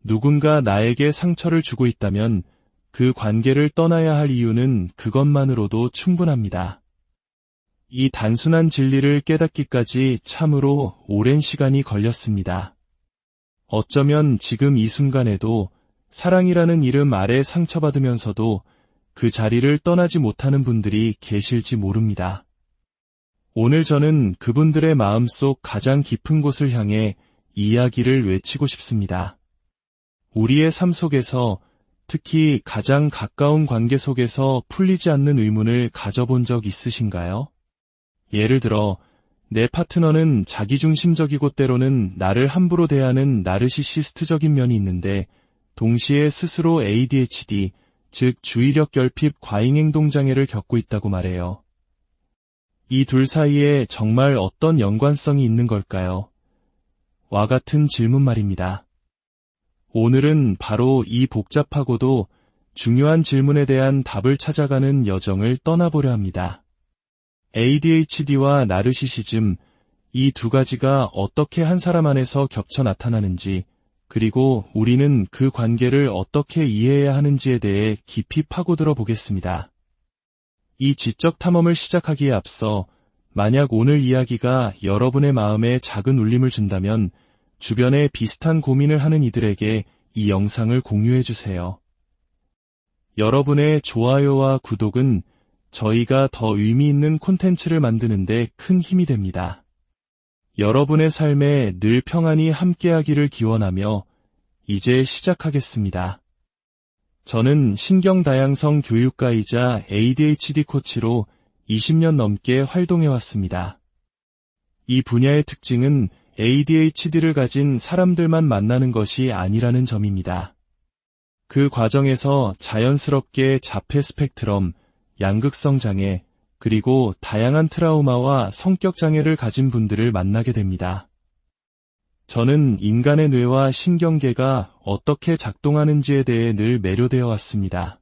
누군가 나에게 상처를 주고 있다면 그 관계를 떠나야 할 이유는 그것만으로도 충분합니다. 이 단순한 진리를 깨닫기까지 참으로 오랜 시간이 걸렸습니다. 어쩌면 지금 이 순간에도 사랑이라는 이름 아래 상처받으면서도 그 자리를 떠나지 못하는 분들이 계실지 모릅니다. 오늘 저는 그분들의 마음속 가장 깊은 곳을 향해 이야기를 외치고 싶습니다. 우리의 삶 속에서, 특히 가장 가까운 관계 속에서 풀리지 않는 의문을 가져본 적 있으신가요? 예를 들어, 내 파트너는 자기중심적이고 때로는 나를 함부로 대하는 나르시시스트적인 면이 있는데, 동시에 스스로 ADHD, 즉 주의력 결핍 과잉행동장애를 겪고 있다고 말해요. 이 둘 사이에 정말 어떤 연관성이 있는 걸까요? 와 같은 질문 말입니다. 오늘은 바로 이 복잡하고도 중요한 질문에 대한 답을 찾아가는 여정을 떠나보려 합니다. ADHD와 나르시시즘, 이 두 가지가 어떻게 한 사람 안에서 겹쳐 나타나는지, 그리고 우리는 그 관계를 어떻게 이해해야 하는지에 대해 깊이 파고들어 보겠습니다. 이 지적 탐험을 시작하기에 앞서 만약 오늘 이야기가 여러분의 마음에 작은 울림을 준다면 주변에 비슷한 고민을 하는 이들에게 이 영상을 공유해 주세요. 여러분의 좋아요와 구독은 저희가 더 의미 있는 콘텐츠를 만드는데 큰 힘이 됩니다. 여러분의 삶에 늘 평안이 함께하기를 기원하며 이제 시작하겠습니다. 저는 신경다양성 교육가이자 ADHD 코치로 20년 넘게 활동해왔습니다. 이 분야의 특징은 ADHD를 가진 사람들만 만나는 것이 아니라는 점입니다. 그 과정에서 자연스럽게 자폐 스펙트럼, 양극성 장애, 그리고 다양한 트라우마와 성격 장애를 가진 분들을 만나게 됩니다. 저는 인간의 뇌와 신경계가 어떻게 작동하는지에 대해 늘 매료되어 왔습니다.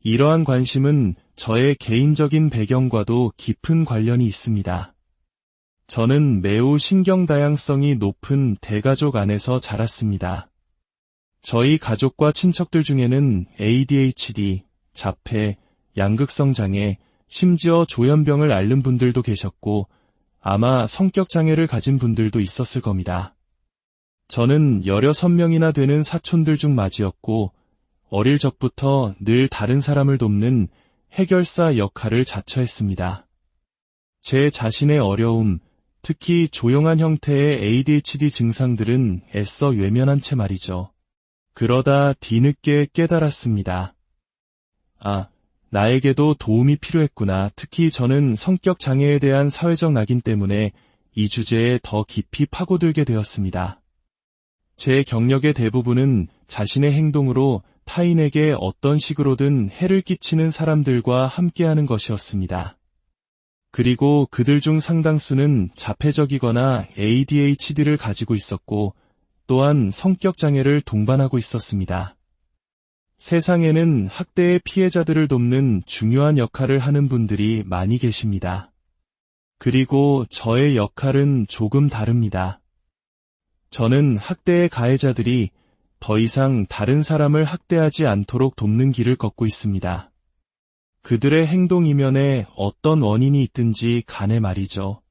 이러한 관심은 저의 개인적인 배경과도 깊은 관련이 있습니다. 저는 매우 신경다양성이 높은 대가족 안에서 자랐습니다. 저희 가족과 친척들 중에는 ADHD, 자폐, 양극성 장애, 심지어 조현병을 앓는 분들도 계셨고 아마 성격장애를 가진 분들도 있었을 겁니다. 저는 16명이나 되는 사촌들 중 맞이였고 어릴 적부터 늘 다른 사람을 돕는 해결사 역할을 자처했습니다. 제 자신의 어려움, 특히 조용한 형태의 ADHD 증상들은 애써 외면한 채 말이죠. 그러다 뒤늦게 깨달았습니다. 나에게도 도움이 필요했구나. 특히 저는 성격 장애에 대한 사회적 낙인 때문에 이 주제에 더 깊이 파고들게 되었습니다. 제 경력의 대부분은 자신의 행동으로 타인에게 어떤 식으로든 해를 끼치는 사람들과 함께하는 것이었습니다. 그리고 그들 중 상당수는 자폐적이거나 ADHD를 가지고 있었고 또한 성격 장애를 동반하고 있었습니다. 세상에는 학대의 피해자들을 돕는 중요한 역할을 하는 분들이 많이 계십니다. 그리고 저의 역할은 조금 다릅니다. 저는 학대의 가해자들이 더 이상 다른 사람을 학대하지 않도록 돕는 길을 걷고 있습니다. 그들의 행동 이면에 어떤 원인이 있든지 간에 말이죠.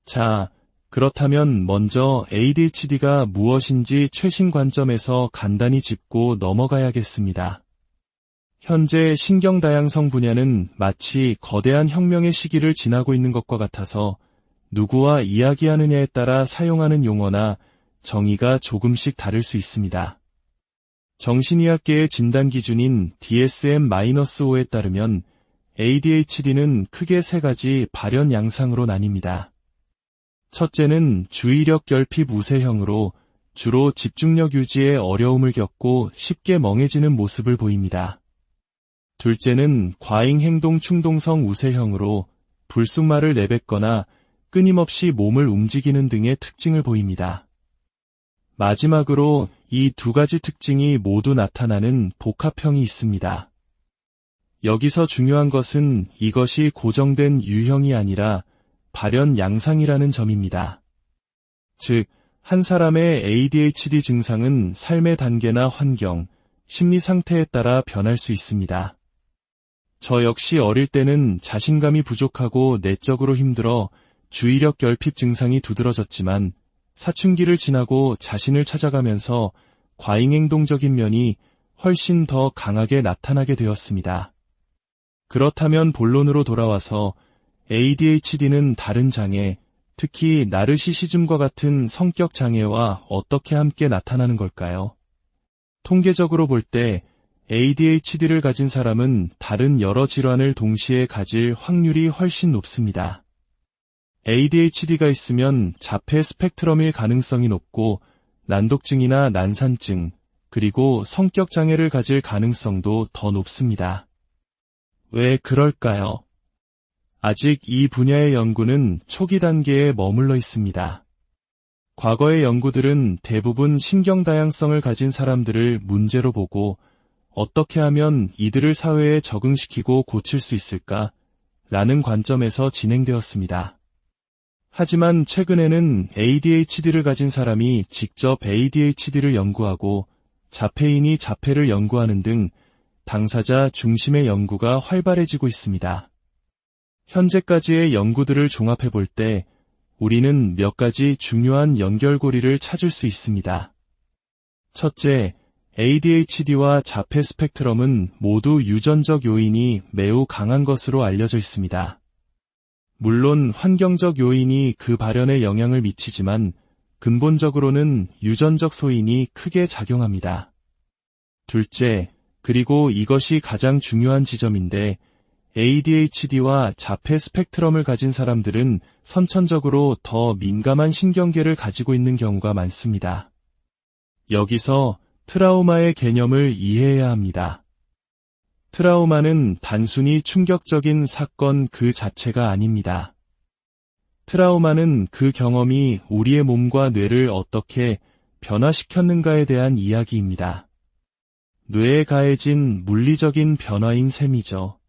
자, 그렇다면 먼저 ADHD가 무엇인지 최신 관점에서 간단히 짚고 넘어가야겠습니다. 현재 신경다양성 분야는 마치 거대한 혁명의 시기를 지나고 있는 것과 같아서 누구와 이야기하느냐에 따라 사용하는 용어나 정의가 조금씩 다를 수 있습니다. 정신의학계의 진단 기준인 DSM-5에 따르면 ADHD는 크게 3가지 발현 양상으로 나뉩니다. 첫째는 주의력 결핍 우세형으로 주로 집중력 유지에 어려움을 겪고 쉽게 멍해지는 모습을 보입니다. 둘째는 과잉행동 충동성 우세형으로 불쑥말을 내뱉거나 끊임없이 몸을 움직이는 등의 특징을 보입니다. 마지막으로 이 2가지 특징이 모두 나타나는 복합형이 있습니다. 여기서 중요한 것은 이것이 고정된 유형이 아니라 발현 양상이라는 점입니다. 즉, 한 사람의 ADHD 증상은 삶의 단계나 환경, 심리 상태에 따라 변할 수 있습니다. 저 역시 어릴 때는 자신감이 부족하고 내적으로 힘들어 주의력 결핍 증상이 두드러졌지만 사춘기를 지나고 자신을 찾아가면서 과잉행동적인 면이 훨씬 더 강하게 나타나게 되었습니다. 그렇다면 본론으로 돌아와서 ADHD는 다른 장애, 특히 나르시시즘과 같은 성격 장애와 어떻게 함께 나타나는 걸까요? 통계적으로 볼 때 ADHD를 가진 사람은 다른 여러 질환을 동시에 가질 확률이 훨씬 높습니다. ADHD가 있으면 자폐 스펙트럼일 가능성이 높고 난독증이나 난산증, 그리고 성격 장애를 가질 가능성도 더 높습니다. 왜 그럴까요? 아직 이 분야의 연구는 초기 단계에 머물러 있습니다. 과거의 연구들은 대부분 신경 다양성을 가진 사람들을 문제로 보고 어떻게 하면 이들을 사회에 적응시키고 고칠 수 있을까? 라는 관점에서 진행되었습니다. 하지만 최근에는 ADHD를 가진 사람이 직접 ADHD를 연구하고 자폐인이 자폐를 연구하는 등 당사자 중심의 연구가 활발해지고 있습니다. 현재까지의 연구들을 종합해 볼 때 우리는 몇 가지 중요한 연결고리를 찾을 수 있습니다. 첫째, ADHD와 자폐 스펙트럼은 모두 유전적 요인이 매우 강한 것으로 알려져 있습니다. 물론 환경적 요인이 그 발현에 영향을 미치지만 근본적으로는 유전적 소인이 크게 작용합니다. 둘째, 그리고 이것이 가장 중요한 지점인데 ADHD와 자폐 스펙트럼을 가진 사람들은 선천적으로 더 민감한 신경계를 가지고 있는 경우가 많습니다. 여기서 트라우마의 개념을 이해해야 합니다. 트라우마는 단순히 충격적인 사건 그 자체가 아닙니다. 트라우마는 그 경험이 우리의 몸과 뇌를 어떻게 변화시켰는가에 대한 이야기입니다. 뇌에 가해진 물리적인 변화인 셈이죠.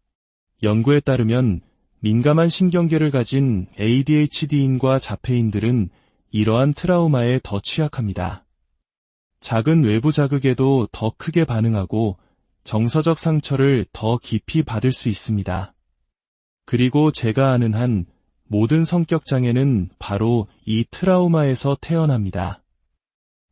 연구에 따르면 민감한 신경계를 가진 ADHD인과 자폐인들은 이러한 트라우마에 더 취약합니다. 작은 외부 자극에도 더 크게 반응하고 정서적 상처를 더 깊이 받을 수 있습니다. 그리고 제가 아는 한 모든 성격장애는 바로 이 트라우마에서 태어납니다.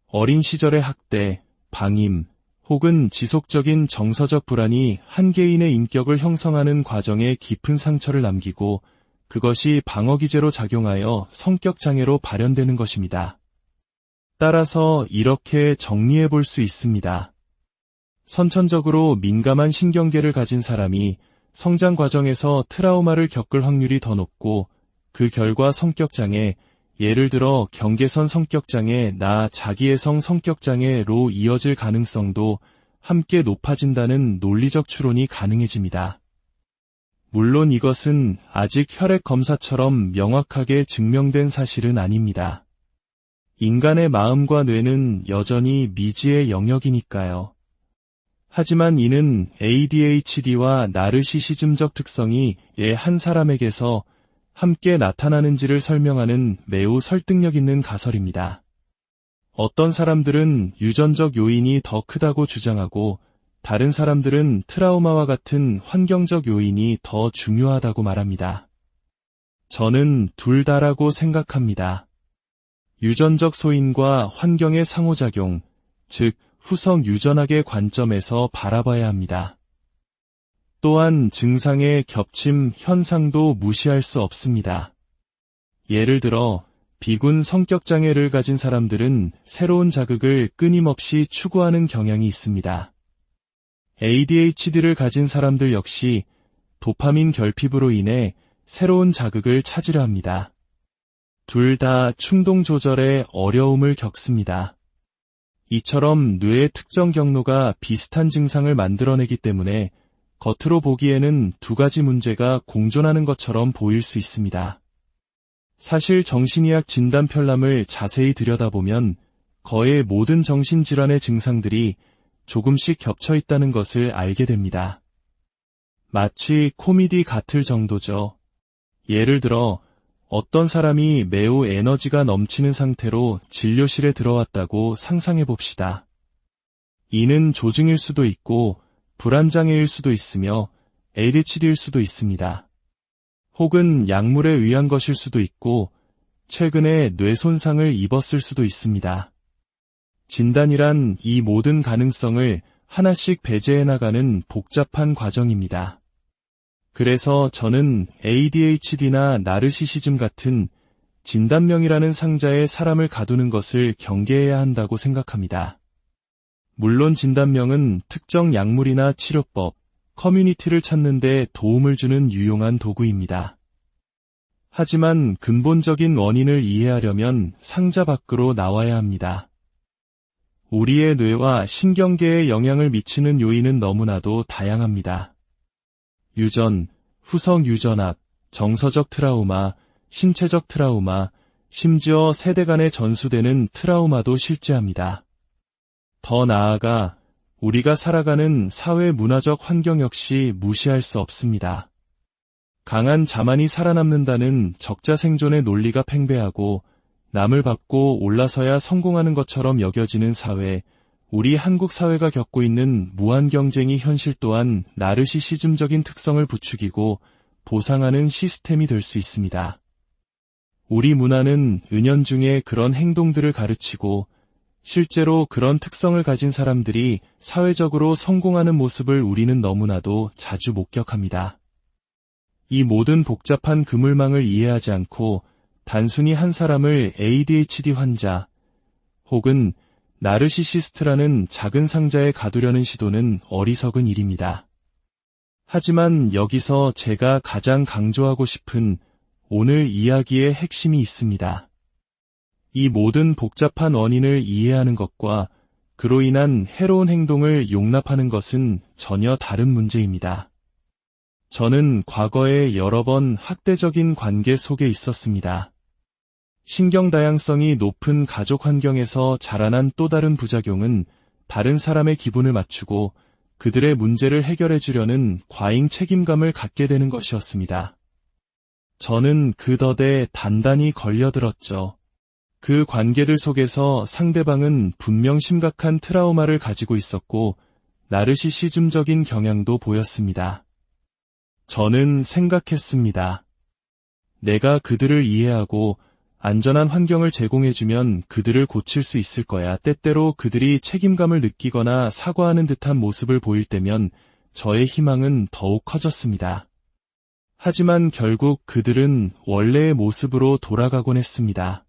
어린 시절의 학대, 방임, 혹은 지속적인 정서적 불안이 한 개인의 인격을 형성하는 과정에 깊은 상처를 남기고 그것이 방어기제로 작용하여 성격장애로 발현되는 것입니다. 따라서 이렇게 정리해 볼 수 있습니다. 선천적으로 민감한 신경계를 가진 사람이 성장 과정에서 트라우마를 겪을 확률이 더 높고 그 결과 성격장애, 예를 들어 경계선 성격장애, 자기애성 성격장애로 이어질 가능성도 함께 높아진다는 논리적 추론이 가능해집니다. 물론 이것은 아직 혈액 검사처럼 명확하게 증명된 사실은 아닙니다. 인간의 마음과 뇌는 여전히 미지의 영역이니까요. 하지만 이는 ADHD와 나르시시즘적 특성이 한 사람에게서 함께 나타나는지를 설명하는 매우 설득력 있는 가설입니다. 어떤 사람들은 유전적 요인이 더 크다고 주장하고 다른 사람들은 트라우마와 같은 환경적 요인이 더 중요하다고 말합니다. 저는 둘 다라고 생각합니다. 유전적 소인과 환경의 상호작용, 즉 후성 유전학의 관점에서 바라봐야 합니다. 또한 증상의 겹침 현상도 무시할 수 없습니다. 예를 들어 비군 성격장애를 가진 사람들은 새로운 자극을 끊임없이 추구하는 경향이 있습니다. ADHD를 가진 사람들 역시 도파민 결핍으로 인해 새로운 자극을 찾으려 합니다. 둘 다 충동 조절에 어려움을 겪습니다. 이처럼 뇌의 특정 경로가 비슷한 증상을 만들어내기 때문에 겉으로 보기에는 두 가지 문제가 공존하는 것처럼 보일 수 있습니다. 사실 정신의학 진단 편람을 자세히 들여다보면 거의 모든 정신질환의 증상들이 조금씩 겹쳐 있다는 것을 알게 됩니다. 마치 코미디 같을 정도죠. 예를 들어 어떤 사람이 매우 에너지가 넘치는 상태로 진료실에 들어왔다고 상상해 봅시다. 이는 조증일 수도 있고 불안장애일 수도 있으며 ADHD일 수도 있습니다. 혹은 약물에 의한 것일 수도 있고 최근에 뇌 손상을 입었을 수도 있습니다. 진단이란 이 모든 가능성을 하나씩 배제해 나가는 복잡한 과정입니다. 그래서 저는 ADHD나 나르시시즘 같은 진단명이라는 상자에 사람을 가두는 것을 경계해야 한다고 생각합니다. 물론 진단명은 특정 약물이나 치료법, 커뮤니티를 찾는 데 도움을 주는 유용한 도구입니다. 하지만 근본적인 원인을 이해하려면 상자 밖으로 나와야 합니다. 우리의 뇌와 신경계에 영향을 미치는 요인은 너무나도 다양합니다. 유전, 후성 유전학, 정서적 트라우마, 신체적 트라우마, 심지어 세대 간에 전수되는 트라우마도 실제합니다. 더 나아가 우리가 살아가는 사회 문화적 환경 역시 무시할 수 없습니다. 강한 자만이 살아남는다는 적자생존의 논리가 팽배하고 남을 밟고 올라서야 성공하는 것처럼 여겨지는 사회, 우리 한국 사회가 겪고 있는 무한 경쟁이 현실 또한 나르시시즘적인 특성을 부추기고 보상하는 시스템이 될 수 있습니다. 우리 문화는 은연중에 그런 행동들을 가르치고 실제로 그런 특성을 가진 사람들이 사회적으로 성공하는 모습을 우리는 너무나도 자주 목격합니다. 이 모든 복잡한 그물망을 이해하지 않고 단순히 한 사람을 ADHD 환자 혹은 나르시시스트라는 작은 상자에 가두려는 시도는 어리석은 일입니다. 하지만 여기서 제가 가장 강조하고 싶은 오늘 이야기의 핵심이 있습니다. 이 모든 복잡한 원인을 이해하는 것과 그로 인한 해로운 행동을 용납하는 것은 전혀 다른 문제입니다. 저는 과거에 여러 번 학대적인 관계 속에 있었습니다. 신경 다양성이 높은 가족 환경에서 자라난 또 다른 부작용은 다른 사람의 기분을 맞추고 그들의 문제를 해결해 주려는 과잉 책임감을 갖게 되는 것이었습니다. 저는 그 덫에 단단히 걸려들었죠. 그 관계들 속에서 상대방은 분명 심각한 트라우마를 가지고 있었고 나르시시즘적인 경향도 보였습니다. 저는 생각했습니다. 내가 그들을 이해하고 안전한 환경을 제공해주면 그들을 고칠 수 있을 거야. 때때로 그들이 책임감을 느끼거나 사과하는 듯한 모습을 보일 때면 저의 희망은 더욱 커졌습니다. 하지만 결국 그들은 원래의 모습으로 돌아가곤 했습니다.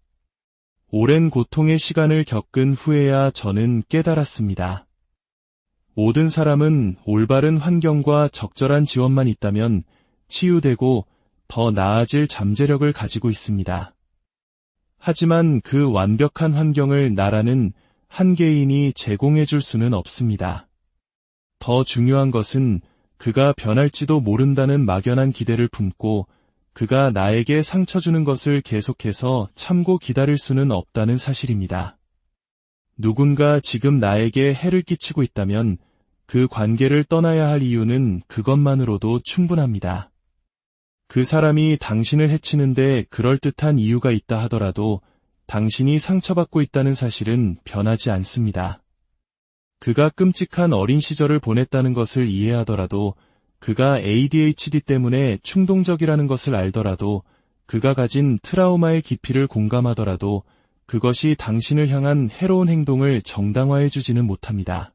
오랜 고통의 시간을 겪은 후에야 저는 깨달았습니다. 모든 사람은 올바른 환경과 적절한 지원만 있다면 치유되고 더 나아질 잠재력을 가지고 있습니다. 하지만 그 완벽한 환경을 나라는 한 개인이 제공해 줄 수는 없습니다. 더 중요한 것은 그가 변할지도 모른다는 막연한 기대를 품고 그가 나에게 상처 주는 것을 계속해서 참고 기다릴 수는 없다는 사실입니다. 누군가 지금 나에게 해를 끼치고 있다면 그 관계를 떠나야 할 이유는 그것만으로도 충분합니다. 그 사람이 당신을 해치는데 그럴듯한 이유가 있다 하더라도 당신이 상처받고 있다는 사실은 변하지 않습니다. 그가 끔찍한 어린 시절을 보냈다는 것을 이해하더라도, 그가 ADHD 때문에 충동적이라는 것을 알더라도, 그가 가진 트라우마의 깊이를 공감하더라도 그것이 당신을 향한 해로운 행동을 정당화해주지는 못합니다.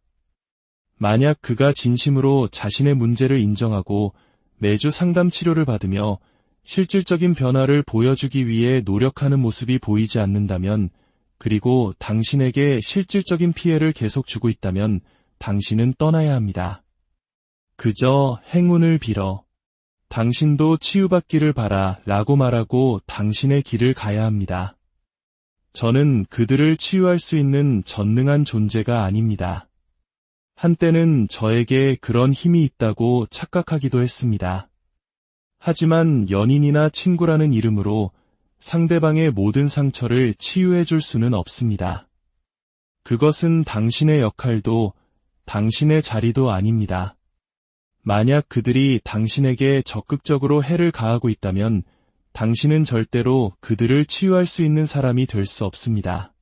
만약 그가 진심으로 자신의 문제를 인정하고 매주 상담 치료를 받으며 실질적인 변화를 보여주기 위해 노력하는 모습이 보이지 않는다면, 그리고 당신에게 실질적인 피해를 계속 주고 있다면 당신은 떠나야 합니다. 그저 행운을 빌어. 당신도 치유받기를 바라 라고 말하고 당신의 길을 가야 합니다. 저는 그들을 치유할 수 있는 전능한 존재가 아닙니다. 한때는 저에게 그런 힘이 있다고 착각하기도 했습니다. 하지만 연인이나 친구라는 이름으로 상대방의 모든 상처를 치유해 줄 수는 없습니다. 그것은 당신의 역할도 당신의 자리도 아닙니다. 만약 그들이 당신에게 적극적으로 해를 가하고 있다면 당신은 절대로 그들을 치유할 수 있는 사람이 될 수 없습니다.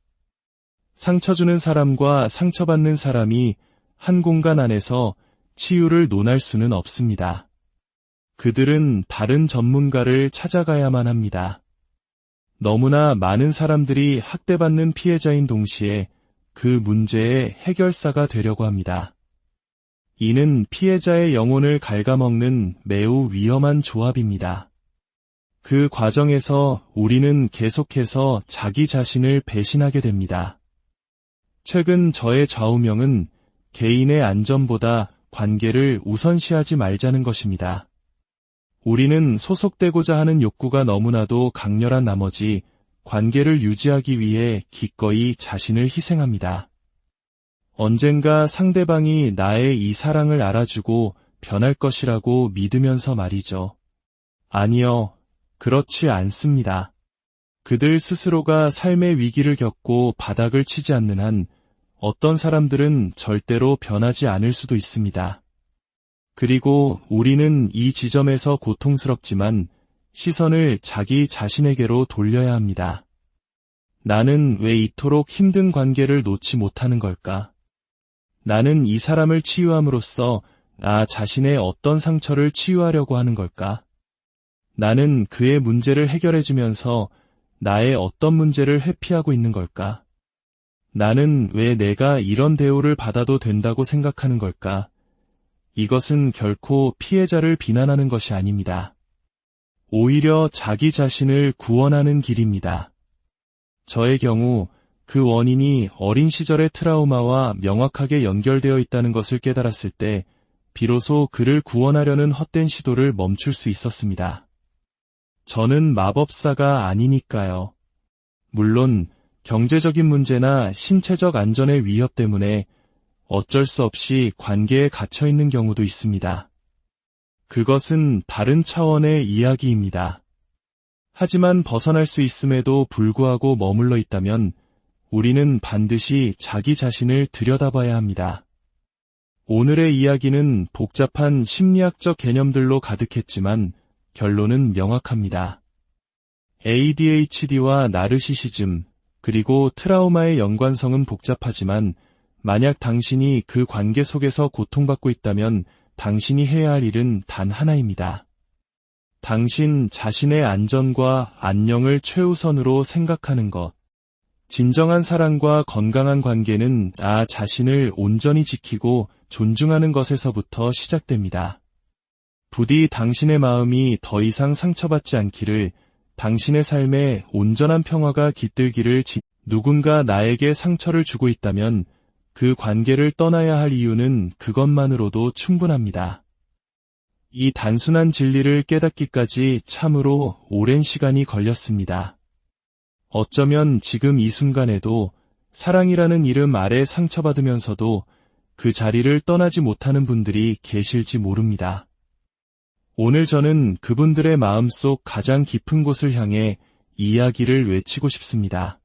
상처 주는 사람과 상처받는 사람이 한 공간 안에서 치유를 논할 수는 없습니다. 그들은 다른 전문가를 찾아가야만 합니다. 너무나 많은 사람들이 학대받는 피해자인 동시에 그 문제의 해결사가 되려고 합니다. 이는 피해자의 영혼을 갉아먹는 매우 위험한 조합입니다. 그 과정에서 우리는 계속해서 자기 자신을 배신하게 됩니다. 최근 저의 좌우명은 개인의 안전보다 관계를 우선시하지 말자는 것입니다. 우리는 소속되고자 하는 욕구가 너무나도 강렬한 나머지 관계를 유지하기 위해 기꺼이 자신을 희생합니다. 언젠가 상대방이 나의 이 사랑을 알아주고 변할 것이라고 믿으면서 말이죠. 아니요, 그렇지 않습니다. 그들 스스로가 삶의 위기를 겪고 바닥을 치지 않는 한 어떤 사람들은 절대로 변하지 않을 수도 있습니다. 그리고 우리는 이 지점에서 고통스럽지만 시선을 자기 자신에게로 돌려야 합니다. 나는 왜 이토록 힘든 관계를 놓지 못하는 걸까? 나는 이 사람을 치유함으로써 나 자신의 어떤 상처를 치유하려고 하는 걸까? 나는 그의 문제를 해결해주면서 나의 어떤 문제를 회피하고 있는 걸까? 나는 왜 내가 이런 대우를 받아도 된다고 생각하는 걸까? 이것은 결코 피해자를 비난하는 것이 아닙니다. 오히려 자기 자신을 구원하는 길입니다. 저의 경우 그 원인이 어린 시절의 트라우마와 명확하게 연결되어 있다는 것을 깨달았을 때 비로소 그를 구원하려는 헛된 시도를 멈출 수 있었습니다. 저는 마법사가 아니니까요. 물론 경제적인 문제나 신체적 안전의 위협 때문에 어쩔 수 없이 관계에 갇혀 있는 경우도 있습니다. 그것은 다른 차원의 이야기입니다. 하지만 벗어날 수 있음에도 불구하고 머물러 있다면 우리는 반드시 자기 자신을 들여다봐야 합니다. 오늘의 이야기는 복잡한 심리학적 개념들로 가득했지만 결론은 명확합니다. ADHD와 나르시시즘, 그리고 트라우마의 연관성은 복잡하지만 만약 당신이 그 관계 속에서 고통받고 있다면 당신이 해야 할 일은 단 하나입니다. 당신 자신의 안전과 안녕을 최우선으로 생각하는 것. 진정한 사랑과 건강한 관계는 나 자신을 온전히 지키고 존중하는 것에서부터 시작됩니다. 부디 당신의 마음이 더 이상 상처받지 않기를, 당신의 삶에 온전한 평화가 깃들기를. 누군가 나에게 상처를 주고 있다면 그 관계를 떠나야 할 이유는 그것만으로도 충분합니다. 이 단순한 진리를 깨닫기까지 참으로 오랜 시간이 걸렸습니다. 어쩌면 지금 이 순간에도 사랑이라는 이름 아래 상처받으면서도 그 자리를 떠나지 못하는 분들이 계실지 모릅니다. 오늘 저는 그분들의 마음속 가장 깊은 곳을 향해 이야기를 외치고 싶습니다.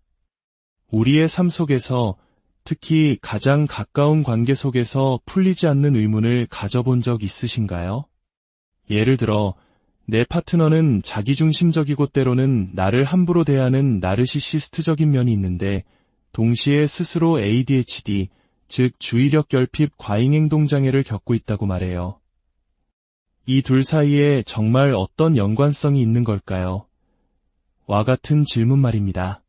우리의 삶 속에서, 특히 가장 가까운 관계 속에서 풀리지 않는 의문을 가져본 적 있으신가요? 예를 들어, 내 파트너는 자기중심적이고 때로는 나를 함부로 대하는 나르시시스트적인 면이 있는데, 동시에 스스로 ADHD, 즉 주의력 결핍 과잉행동장애를 겪고 있다고 말해요. 이 둘 사이에 정말 어떤 연관성이 있는 걸까요? 와 같은 질문 말입니다.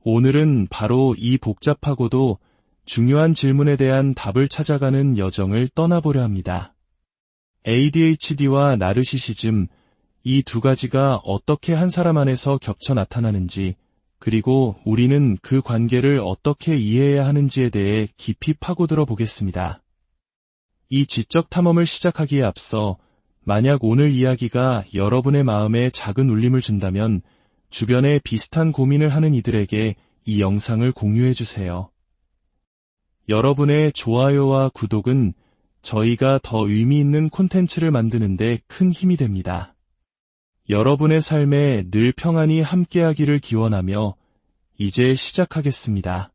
오늘은 바로 이 복잡하고도 중요한 질문에 대한 답을 찾아가는 여정을 떠나보려 합니다. ADHD와 나르시시즘, 이 두 가지가 어떻게 한 사람 안에서 겹쳐 나타나는지, 그리고 우리는 그 관계를 어떻게 이해해야 하는지에 대해 깊이 파고들어 보겠습니다. 이 지적 탐험을 시작하기에 앞서 만약 오늘 이야기가 여러분의 마음에 작은 울림을 준다면 주변에 비슷한 고민을 하는 이들에게 이 영상을 공유해 주세요. 여러분의 좋아요와 구독은 저희가 더 의미 있는 콘텐츠를 만드는 데 큰 힘이 됩니다. 여러분의 삶에 늘 평안이 함께하기를 기원하며 이제 시작하겠습니다.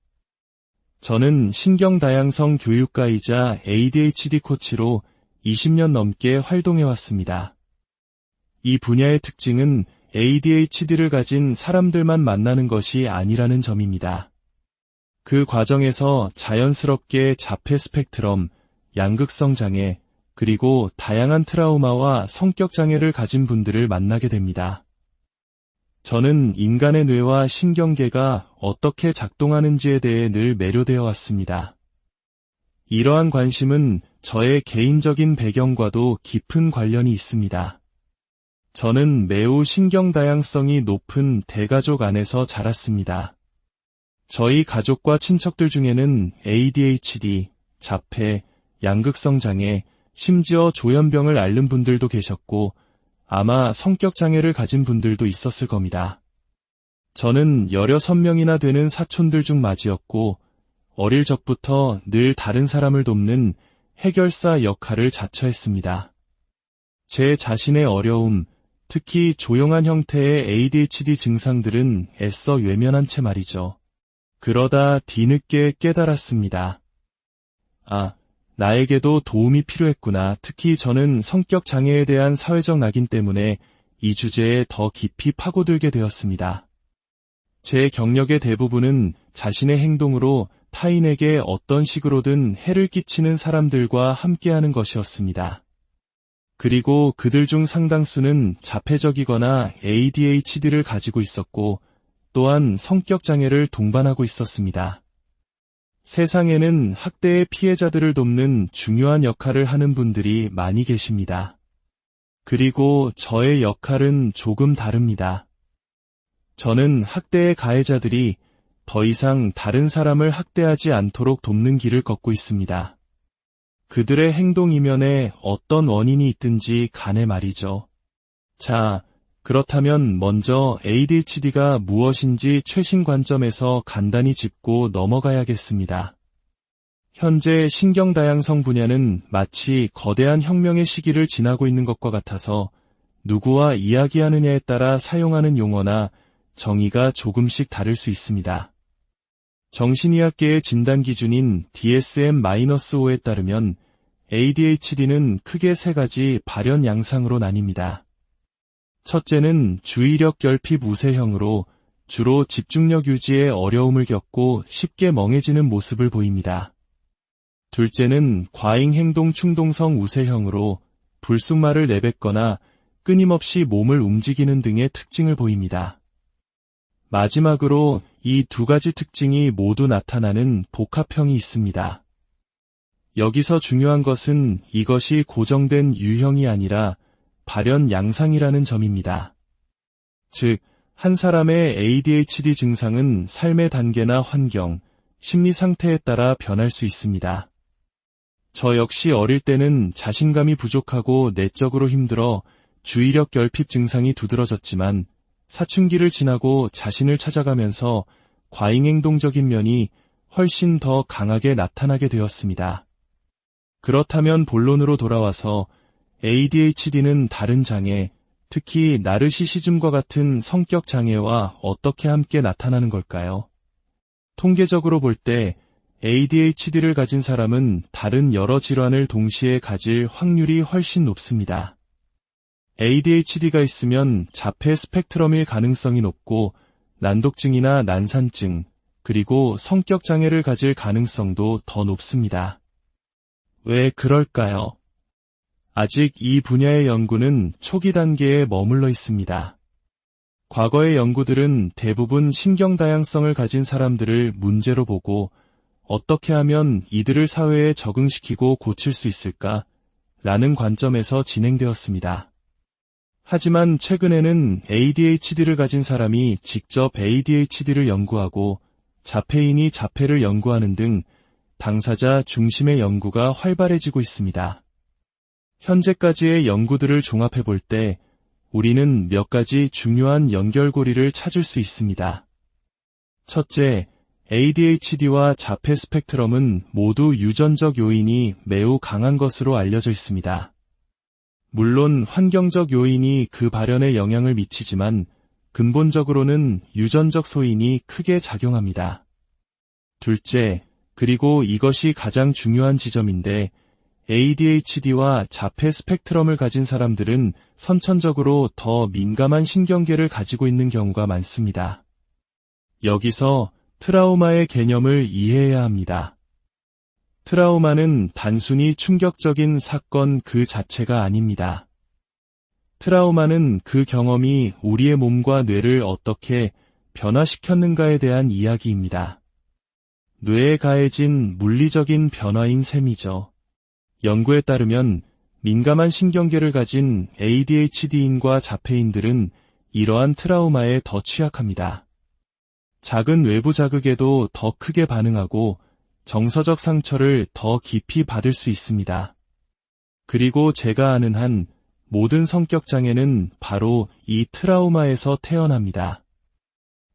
저는 신경다양성 교육가이자 ADHD 코치로 20년 넘게 활동해왔습니다. 이 분야의 특징은 ADHD를 가진 사람들만 만나는 것이 아니라는 점입니다. 그 과정에서 자연스럽게 자폐 스펙트럼, 양극성 장애, 그리고 다양한 트라우마와 성격 장애를 가진 분들을 만나게 됩니다. 저는 인간의 뇌와 신경계가 어떻게 작동하는지에 대해 늘 매료되어 왔습니다. 이러한 관심은 저의 개인적인 배경과도 깊은 관련이 있습니다. 저는 매우 신경 다양성이 높은 대가족 안에서 자랐습니다. 저희 가족과 친척들 중에는 ADHD, 자폐, 양극성 장애, 심지어 조현병을 앓는 분들도 계셨고 아마 성격 장애를 가진 분들도 있었을 겁니다. 저는 16명이나 되는 사촌들 중 맞이였고 어릴 적부터 늘 다른 사람을 돕는 해결사 역할을 자처했습니다. 제 자신의 어려움, 특히 조용한 형태의 ADHD 증상들은 애써 외면한 채 말이죠. 그러다 뒤늦게 깨달았습니다. 아, 나에게도 도움이 필요했구나. 특히 저는 성격 장애에 대한 사회적 낙인 때문에 이 주제에 더 깊이 파고들게 되었습니다. 제 경력의 대부분은 자신의 행동으로 타인에게 어떤 식으로든 해를 끼치는 사람들과 함께하는 것이었습니다. 그리고 그들 중 상당수는 자폐적이거나 ADHD를 가지고 있었고 또한 성격 장애를 동반하고 있었습니다. 세상에는 학대의 피해자들을 돕는 중요한 역할을 하는 분들이 많이 계십니다. 그리고 저의 역할은 조금 다릅니다. 저는 학대의 가해자들이 더 이상 다른 사람을 학대하지 않도록 돕는 길을 걷고 있습니다. 그들의 행동 이면에 어떤 원인이 있든지 간에 말이죠. 자, 그렇다면 먼저 ADHD가 무엇인지 최신 관점에서 간단히 짚고 넘어가야겠습니다. 현재 신경다양성 분야는 마치 거대한 혁명의 시기를 지나고 있는 것과 같아서 누구와 이야기하느냐에 따라 사용하는 용어나 정의가 조금씩 다를 수 있습니다. 정신의학계의 진단 기준인 DSM-5에 따르면 ADHD는 크게 세 가지 발현 양상으로 나뉩니다. 첫째는 주의력 결핍 우세형으로 주로 집중력 유지에 어려움을 겪고 쉽게 멍해지는 모습을 보입니다. 둘째는 과잉행동 충동성 우세형으로 불쑥말을 내뱉거나 끊임없이 몸을 움직이는 등의 특징을 보입니다. 마지막으로 이 두 가지 특징이 모두 나타나는 복합형이 있습니다. 여기서 중요한 것은 이것이 고정된 유형이 아니라 발현 양상이라는 점입니다. 즉, 한 사람의 ADHD 증상은 삶의 단계나 환경, 심리 상태에 따라 변할 수 있습니다. 저 역시 어릴 때는 자신감이 부족하고 내적으로 힘들어 주의력 결핍 증상이 두드러졌지만 사춘기를 지나고 자신을 찾아가면서 과잉행동적인 면이 훨씬 더 강하게 나타나게 되었습니다. 그렇다면 본론으로 돌아와서 ADHD는 다른 장애, 특히 나르시시즘과 같은 성격 장애와 어떻게 함께 나타나는 걸까요? 통계적으로 볼 때 ADHD를 가진 사람은 다른 여러 질환을 동시에 가질 확률이 훨씬 높습니다. ADHD가 있으면 자폐 스펙트럼일 가능성이 높고 난독증이나 난산증, 그리고 성격 장애를 가질 가능성도 더 높습니다. 왜 그럴까요? 아직 이 분야의 연구는 초기 단계에 머물러 있습니다. 과거의 연구들은 대부분 신경 다양성을 가진 사람들을 문제로 보고 어떻게 하면 이들을 사회에 적응시키고 고칠 수 있을까? 라는 관점에서 진행되었습니다. 하지만 최근에는 ADHD를 가진 사람이 직접 ADHD를 연구하고 자폐인이 자폐를 연구하는 등 당사자 중심의 연구가 활발해지고 있습니다. 현재까지의 연구들을 종합해 볼 때 우리는 몇 가지 중요한 연결고리를 찾을 수 있습니다. 첫째, ADHD와 자폐 스펙트럼은 모두 유전적 요인이 매우 강한 것으로 알려져 있습니다. 물론 환경적 요인이 그 발현에 영향을 미치지만 근본적으로는 유전적 소인이 크게 작용합니다. 둘째, 그리고 이것이 가장 중요한 지점인데 ADHD와 자폐 스펙트럼을 가진 사람들은 선천적으로 더 민감한 신경계를 가지고 있는 경우가 많습니다. 여기서 트라우마의 개념을 이해해야 합니다. 트라우마는 단순히 충격적인 사건 그 자체가 아닙니다. 트라우마는 그 경험이 우리의 몸과 뇌를 어떻게 변화시켰는가에 대한 이야기입니다. 뇌에 가해진 물리적인 변화인 셈이죠. 연구에 따르면 민감한 신경계를 가진 ADHD인과 자폐인들은 이러한 트라우마에 더 취약합니다. 작은 외부 자극에도 더 크게 반응하고 정서적 상처를 더 깊이 받을 수 있습니다. 그리고 제가 아는 한 모든 성격장애는 바로 이 트라우마에서 태어납니다.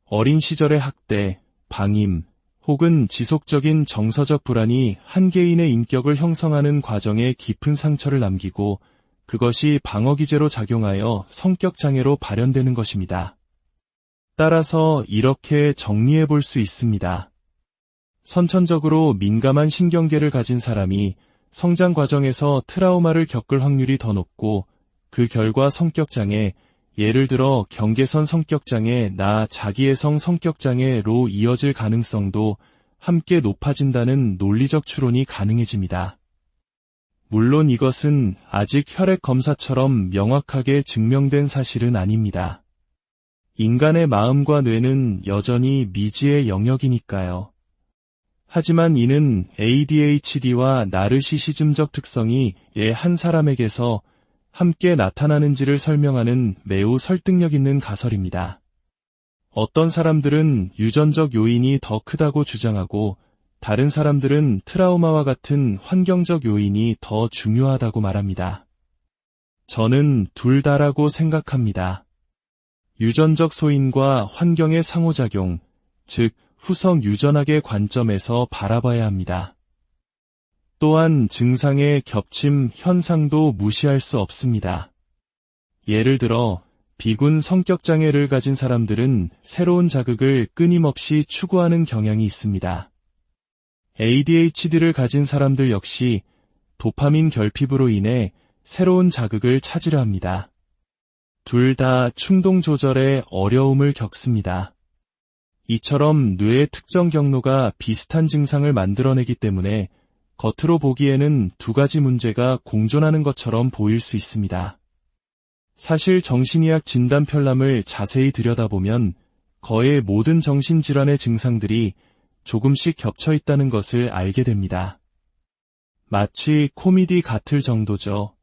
어린 시절의 학대, 방임, 혹은 지속적인 정서적 불안이 한 개인의 인격을 형성하는 과정에 깊은 상처를 남기고 그것이 방어기제로 작용하여 성격장애로 발현되는 것입니다. 따라서 이렇게 정리해 볼 수 있습니다. 선천적으로 민감한 신경계를 가진 사람이 성장 과정에서 트라우마를 겪을 확률이 더 높고 그 결과 성격장애, 예를 들어 경계선 성격장애나 자기애성 성격장애로 이어질 가능성도 함께 높아진다는 논리적 추론이 가능해집니다. 물론 이것은 아직 혈액 검사처럼 명확하게 증명된 사실은 아닙니다. 인간의 마음과 뇌는 여전히 미지의 영역이니까요. 하지만 이는 ADHD와 나르시시즘적 특성이 한 사람에게서 함께 나타나는지를 설명하는 매우 설득력 있는 가설입니다. 어떤 사람들은 유전적 요인이 더 크다고 주장하고 다른 사람들은 트라우마와 같은 환경적 요인이 더 중요하다고 말합니다. 저는 둘 다라고 생각합니다. 유전적 소인과 환경의 상호작용, 즉 후성 유전학의 관점에서 바라봐야 합니다. 또한 증상의 겹침 현상도 무시할 수 없습니다. 예를 들어 비군 성격장애를 가진 사람들은 새로운 자극을 끊임없이 추구하는 경향이 있습니다. ADHD를 가진 사람들 역시 도파민 결핍으로 인해 새로운 자극을 찾으려 합니다. 둘 다 충동 조절에 어려움을 겪습니다. 이처럼 뇌의 특정 경로가 비슷한 증상을 만들어내기 때문에 겉으로 보기에는 두 가지 문제가 공존하는 것처럼 보일 수 있습니다. 사실 정신의학 진단 편람을 자세히 들여다보면 거의 모든 정신질환의 증상들이 조금씩 겹쳐 있다는 것을 알게 됩니다. 마치 코미디 같을 정도죠.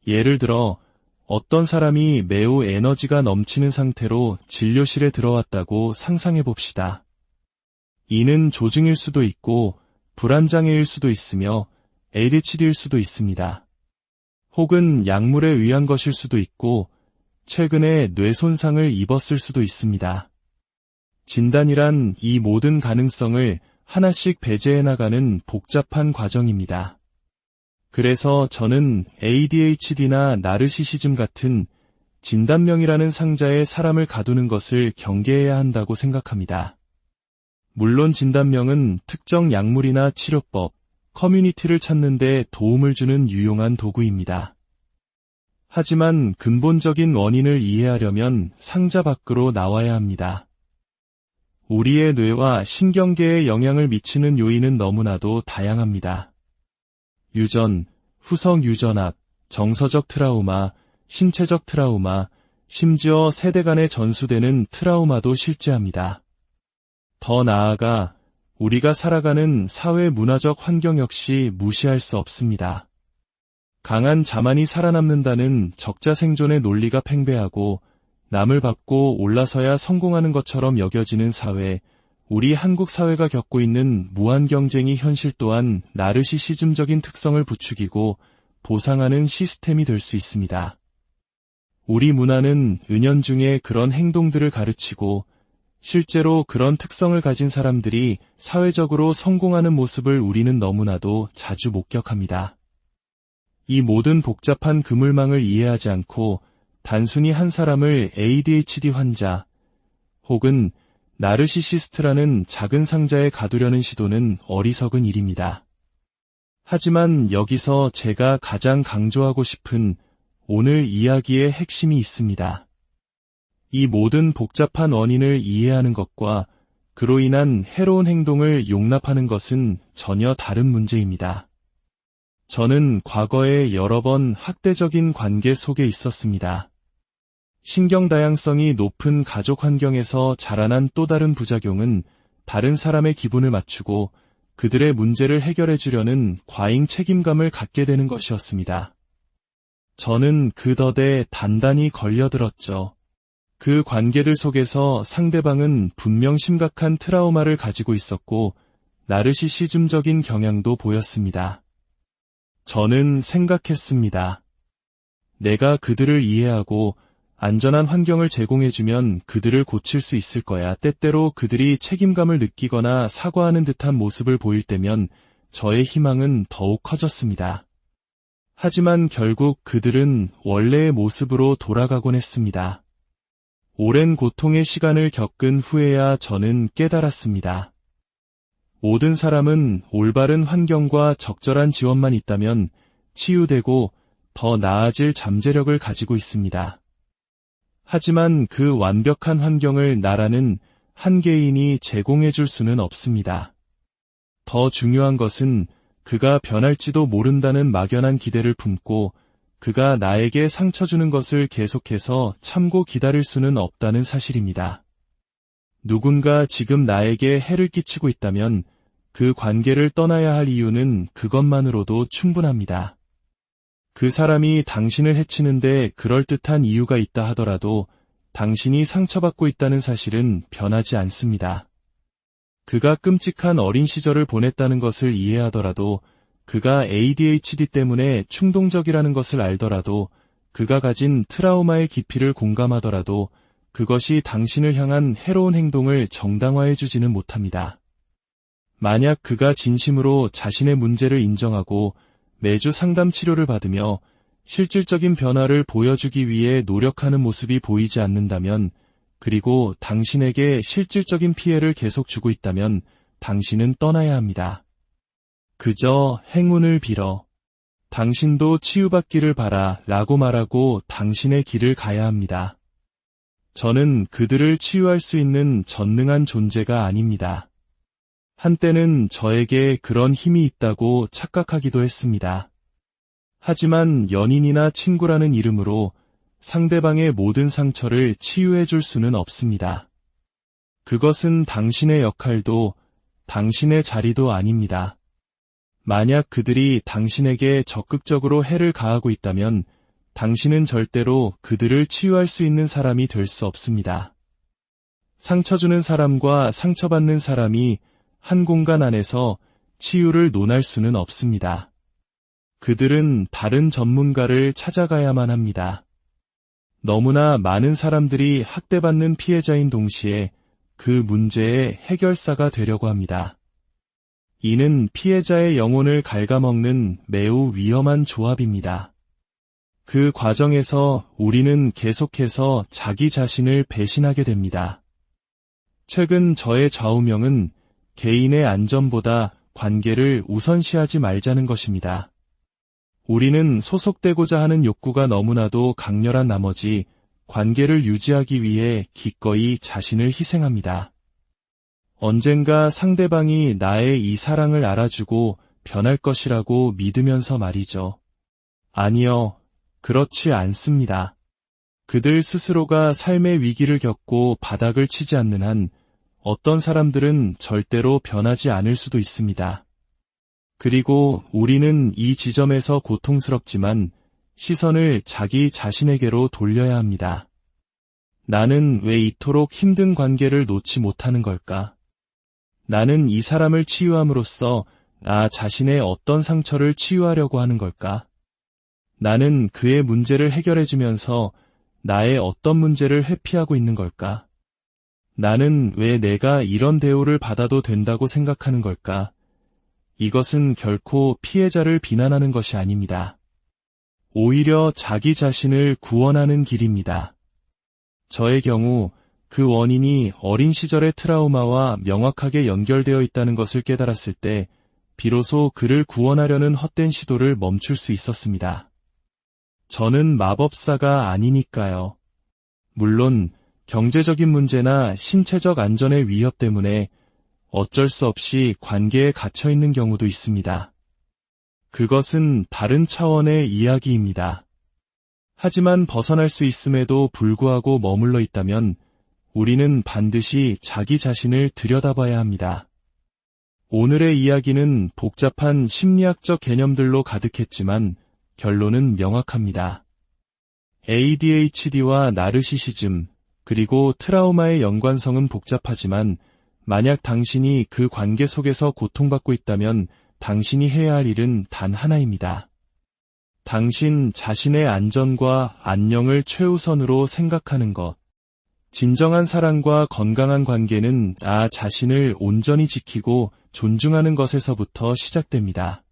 예를 들어 어떤 사람이 매우 에너지가 넘치는 상태로 진료실에 들어왔다고 상상해 봅시다. 이는 조증일 수도 있고 불안장애일 수도 있으며 ADHD일 수도 있습니다. 혹은 약물에 의한 것일 수도 있고 최근에 뇌 손상을 입었을 수도 있습니다. 진단이란 이 모든 가능성을 하나씩 배제해 나가는 복잡한 과정입니다. 그래서 저는 ADHD나 나르시시즘 같은 진단명이라는 상자에 사람을 가두는 것을 경계해야 한다고 생각합니다. 물론 진단명은 특정 약물이나 치료법, 커뮤니티를 찾는 데 도움을 주는 유용한 도구입니다. 하지만 근본적인 원인을 이해하려면 상자 밖으로 나와야 합니다. 우리의 뇌와 신경계에 영향을 미치는 요인은 너무나도 다양합니다. 유전, 후성 유전학, 정서적 트라우마, 신체적 트라우마, 심지어 세대 간에 전수되는 트라우마도 실제합니다. 더 나아가 우리가 살아가는 사회 문화적 환경 역시 무시할 수 없습니다. 강한 자만이 살아남는다는 적자 생존의 논리가 팽배하고 남을 밟고 올라서야 성공하는 것처럼 여겨지는 사회, 우리 한국 사회가 겪고 있는 무한 경쟁이 현실 또한 나르시시즘적인 특성을 부추기고 보상하는 시스템이 될 수 있습니다. 우리 문화는 은연중에 그런 행동들을 가르치고 실제로 그런 특성을 가진 사람들이 사회적으로 성공하는 모습을 우리는 너무나도 자주 목격합니다. 이 모든 복잡한 그물망을 이해하지 않고 단순히 한 사람을 ADHD 환자 혹은 나르시시스트라는 작은 상자에 가두려는 시도는 어리석은 일입니다. 하지만 여기서 제가 가장 강조하고 싶은 오늘 이야기의 핵심이 있습니다. 이 모든 복잡한 원인을 이해하는 것과 그로 인한 해로운 행동을 용납하는 것은 전혀 다른 문제입니다. 저는 과거에 여러 번 학대적인 관계 속에 있었습니다. 신경 다양성이 높은 가족 환경에서 자라난 또 다른 부작용은 다른 사람의 기분을 맞추고 그들의 문제를 해결해 주려는 과잉 책임감을 갖게 되는 것이었습니다. 저는 그 덫에 단단히 걸려들었죠. 그 관계들 속에서 상대방은 분명 심각한 트라우마를 가지고 있었고 나르시시즘적인 경향도 보였습니다. 저는 생각했습니다. 내가 그들을 이해하고 안전한 환경을 제공해주면 그들을 고칠 수 있을 거야. 때때로 그들이 책임감을 느끼거나 사과하는 듯한 모습을 보일 때면 저의 희망은 더욱 커졌습니다. 하지만 결국 그들은 원래의 모습으로 돌아가곤 했습니다. 오랜 고통의 시간을 겪은 후에야 저는 깨달았습니다. 모든 사람은 올바른 환경과 적절한 지원만 있다면 치유되고 더 나아질 잠재력을 가지고 있습니다. 하지만 그 완벽한 환경을 나라는 한 개인이 제공해 줄 수는 없습니다. 더 중요한 것은 그가 변할지도 모른다는 막연한 기대를 품고 그가 나에게 상처 주는 것을 계속해서 참고 기다릴 수는 없다는 사실입니다. 누군가 지금 나에게 해를 끼치고 있다면 그 관계를 떠나야 할 이유는 그것만으로도 충분합니다. 그 사람이 당신을 해치는데 그럴듯한 이유가 있다 하더라도 당신이 상처받고 있다는 사실은 변하지 않습니다. 그가 끔찍한 어린 시절을 보냈다는 것을 이해하더라도, 그가 ADHD 때문에 충동적이라는 것을 알더라도, 그가 가진 트라우마의 깊이를 공감하더라도 그것이 당신을 향한 해로운 행동을 정당화해주지는 못합니다. 만약 그가 진심으로 자신의 문제를 인정하고 매주 상담 치료를 받으며 실질적인 변화를 보여주기 위해 노력하는 모습이 보이지 않는다면, 그리고 당신에게 실질적인 피해를 계속 주고 있다면 당신은 떠나야 합니다. 그저 행운을 빌어. 당신도 치유받기를 바라 라고 말하고 당신의 길을 가야 합니다. 저는 그들을 치유할 수 있는 전능한 존재가 아닙니다. 한때는 저에게 그런 힘이 있다고 착각하기도 했습니다. 하지만 연인이나 친구라는 이름으로 상대방의 모든 상처를 치유해 줄 수는 없습니다. 그것은 당신의 역할도 당신의 자리도 아닙니다. 만약 그들이 당신에게 적극적으로 해를 가하고 있다면 당신은 절대로 그들을 치유할 수 있는 사람이 될 수 없습니다. 상처 주는 사람과 상처받는 사람이 한 공간 안에서 치유를 논할 수는 없습니다. 그들은 다른 전문가를 찾아가야만 합니다. 너무나 많은 사람들이 학대받는 피해자인 동시에 그 문제의 해결사가 되려고 합니다. 이는 피해자의 영혼을 갉아먹는 매우 위험한 조합입니다. 그 과정에서 우리는 계속해서 자기 자신을 배신하게 됩니다. 최근 저의 좌우명은 개인의 안전보다 관계를 우선시하지 말자는 것입니다. 우리는 소속되고자 하는 욕구가 너무나도 강렬한 나머지 관계를 유지하기 위해 기꺼이 자신을 희생합니다. 언젠가 상대방이 나의 이 사랑을 알아주고 변할 것이라고 믿으면서 말이죠. 아니요, 그렇지 않습니다. 그들 스스로가 삶의 위기를 겪고 바닥을 치지 않는 한 어떤 사람들은 절대로 변하지 않을 수도 있습니다. 그리고 우리는 이 지점에서 고통스럽지만 시선을 자기 자신에게로 돌려야 합니다. 나는 왜 이토록 힘든 관계를 놓지 못하는 걸까? 나는 이 사람을 치유함으로써 나 자신의 어떤 상처를 치유하려고 하는 걸까? 나는 그의 문제를 해결해주면서 나의 어떤 문제를 회피하고 있는 걸까? 나는 왜 내가 이런 대우를 받아도 된다고 생각하는 걸까? 이것은 결코 피해자를 비난하는 것이 아닙니다. 오히려 자기 자신을 구원하는 길입니다. 저의 경우 그 원인이 어린 시절의 트라우마와 명확하게 연결되어 있다는 것을 깨달았을 때 비로소 그를 구원하려는 헛된 시도를 멈출 수 있었습니다. 저는 마법사가 아니니까요. 물론 경제적인 문제나 신체적 안전의 위협 때문에 어쩔 수 없이 관계에 갇혀 있는 경우도 있습니다. 그것은 다른 차원의 이야기입니다. 하지만 벗어날 수 있음에도 불구하고 머물러 있다면 우리는 반드시 자기 자신을 들여다봐야 합니다. 오늘의 이야기는 복잡한 심리학적 개념들로 가득했지만 결론은 명확합니다. ADHD와 나르시시즘, 그리고 트라우마의 연관성은 복잡하지만 만약 당신이 그 관계 속에서 고통받고 있다면 당신이 해야 할 일은 단 하나입니다. 당신 자신의 안전과 안녕을 최우선으로 생각하는 것. 진정한 사랑과 건강한 관계는 나 자신을 온전히 지키고 존중하는 것에서부터 시작됩니다.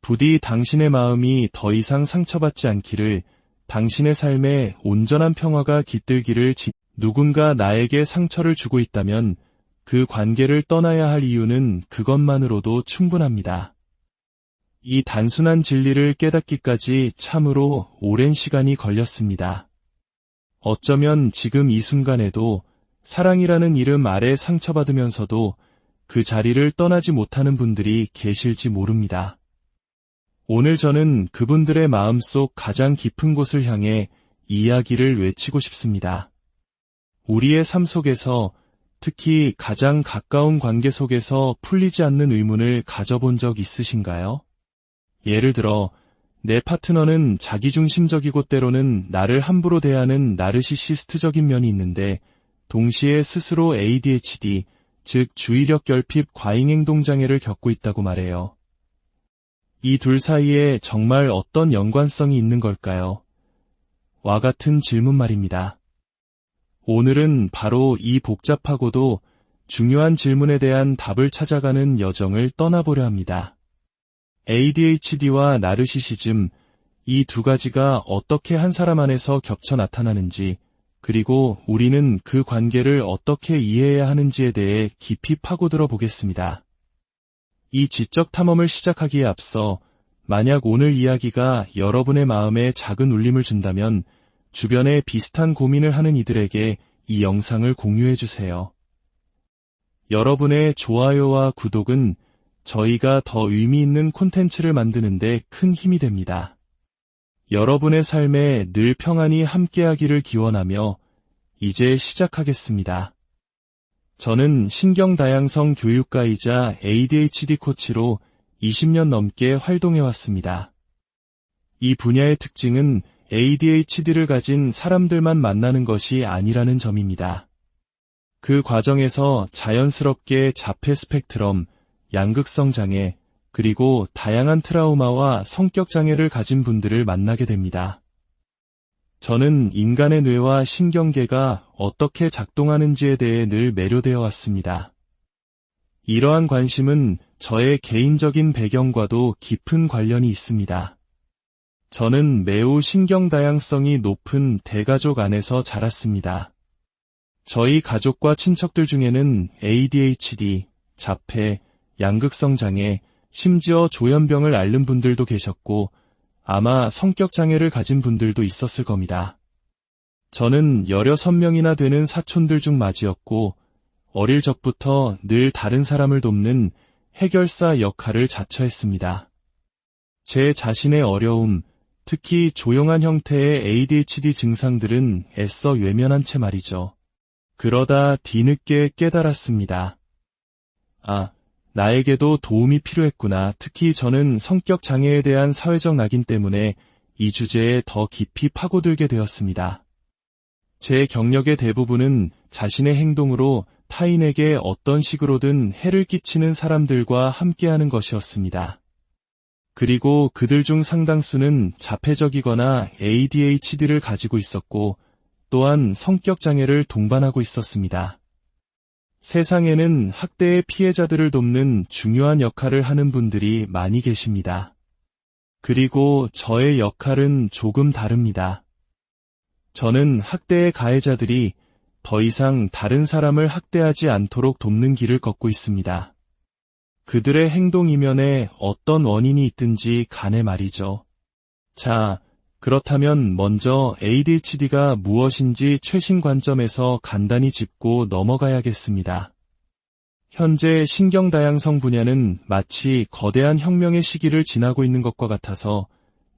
부디 당신의 마음이 더 이상 상처받지 않기를, 당신의 삶에 온전한 평화가 깃들기를. 누군가 나에게 상처를 주고 있다면 그 관계를 떠나야 할 이유는 그것만으로도 충분합니다. 이 단순한 진리를 깨닫기까지 참으로 오랜 시간이 걸렸습니다. 어쩌면 지금 이 순간에도 사랑이라는 이름 아래 상처받으면서도 그 자리를 떠나지 못하는 분들이 계실지 모릅니다. 오늘 저는 그분들의 마음속 가장 깊은 곳을 향해 이야기를 외치고 싶습니다. 우리의 삶 속에서, 특히 가장 가까운 관계 속에서 풀리지 않는 의문을 가져본 적 있으신가요? 예를 들어, 내 파트너는 자기중심적이고 때로는 나를 함부로 대하는 나르시시스트적인 면이 있는데, 동시에 스스로 ADHD, 즉 주의력 결핍 과잉행동장애를 겪고 있다고 말해요. 이 둘 사이에 정말 어떤 연관성이 있는 걸까요? 와 같은 질문 말입니다. 오늘은 바로 이 복잡하고도 중요한 질문에 대한 답을 찾아가는 여정을 떠나보려 합니다. ADHD와 나르시시즘, 이 두 가지가 어떻게 한 사람 안에서 겹쳐 나타나는지, 그리고 우리는 그 관계를 어떻게 이해해야 하는지에 대해 깊이 파고들어 보겠습니다. 이 지적 탐험을 시작하기에 앞서 만약 오늘 이야기가 여러분의 마음에 작은 울림을 준다면 주변에 비슷한 고민을 하는 이들에게 이 영상을 공유해 주세요. 여러분의 좋아요와 구독은 저희가 더 의미 있는 콘텐츠를 만드는데 큰 힘이 됩니다. 여러분의 삶에 늘 평안이 함께하기를 기원하며 이제 시작하겠습니다. 저는 신경다양성 교육가이자 ADHD 코치로 20년 넘게 활동해왔습니다. 이 분야의 특징은 ADHD를 가진 사람들만 만나는 것이 아니라는 점입니다. 그 과정에서 자연스럽게 자폐 스펙트럼, 양극성 장애, 그리고 다양한 트라우마와 성격 장애를 가진 분들을 만나게 됩니다. 저는 인간의 뇌와 신경계가 어떻게 작동하는지에 대해 늘 매료되어 왔습니다. 이러한 관심은 저의 개인적인 배경과도 깊은 관련이 있습니다. 저는 매우 신경다양성이 높은 대가족 안에서 자랐습니다. 저희 가족과 친척들 중에는 ADHD, 자폐, 양극성 장애, 심지어 조현병을 앓는 분들도 계셨고 아마 성격 장애를 가진 분들도 있었을 겁니다. 저는 16명이나 되는 사촌들 중 맞이였고 어릴 적부터 늘 다른 사람을 돕는 해결사 역할을 자처했습니다. 제 자신의 어려움, 특히 조용한 형태의 ADHD 증상들은 애써 외면한 채 말이죠. 그러다 뒤늦게 깨달았습니다. 나에게도 도움이 필요했구나. 특히 저는 성격 장애에 대한 사회적 낙인 때문에 이 주제에 더 깊이 파고들게 되었습니다. 제 경력의 대부분은 자신의 행동으로 타인에게 어떤 식으로든 해를 끼치는 사람들과 함께하는 것이었습니다. 그리고 그들 중 상당수는 자폐적이거나 ADHD를 가지고 있었고 또한 성격 장애를 동반하고 있었습니다. 세상에는 학대의 피해자들을 돕는 중요한 역할을 하는 분들이 많이 계십니다. 그리고 저의 역할은 조금 다릅니다. 저는 학대의 가해자들이 더 이상 다른 사람을 학대하지 않도록 돕는 길을 걷고 있습니다. 그들의 행동 이면에 어떤 원인이 있든지 간에 말이죠. 자, 그렇다면 먼저 ADHD가 무엇인지 최신 관점에서 간단히 짚고 넘어가야겠습니다. 현재 신경다양성 분야는 마치 거대한 혁명의 시기를 지나고 있는 것과 같아서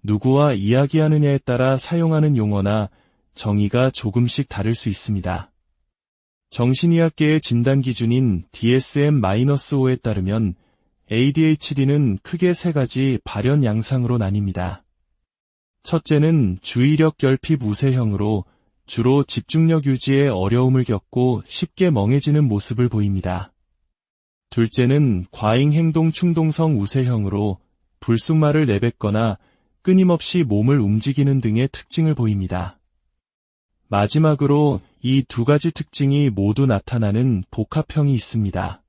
누구와 이야기하느냐에 따라 사용하는 용어나 정의가 조금씩 다를 수 있습니다. 정신의학계의 진단 기준인 DSM-5에 따르면 ADHD는 크게 세 가지 발현 양상으로 나뉩니다. 첫째는 주의력 결핍 우세형으로 주로 집중력 유지에 어려움을 겪고 쉽게 멍해지는 모습을 보입니다. 둘째는 과잉 행동 충동성 우세형으로 불쑥말을 내뱉거나 끊임없이 몸을 움직이는 등의 특징을 보입니다. 마지막으로 이 두 가지 특징이 모두 나타나는 복합형이 있습니다.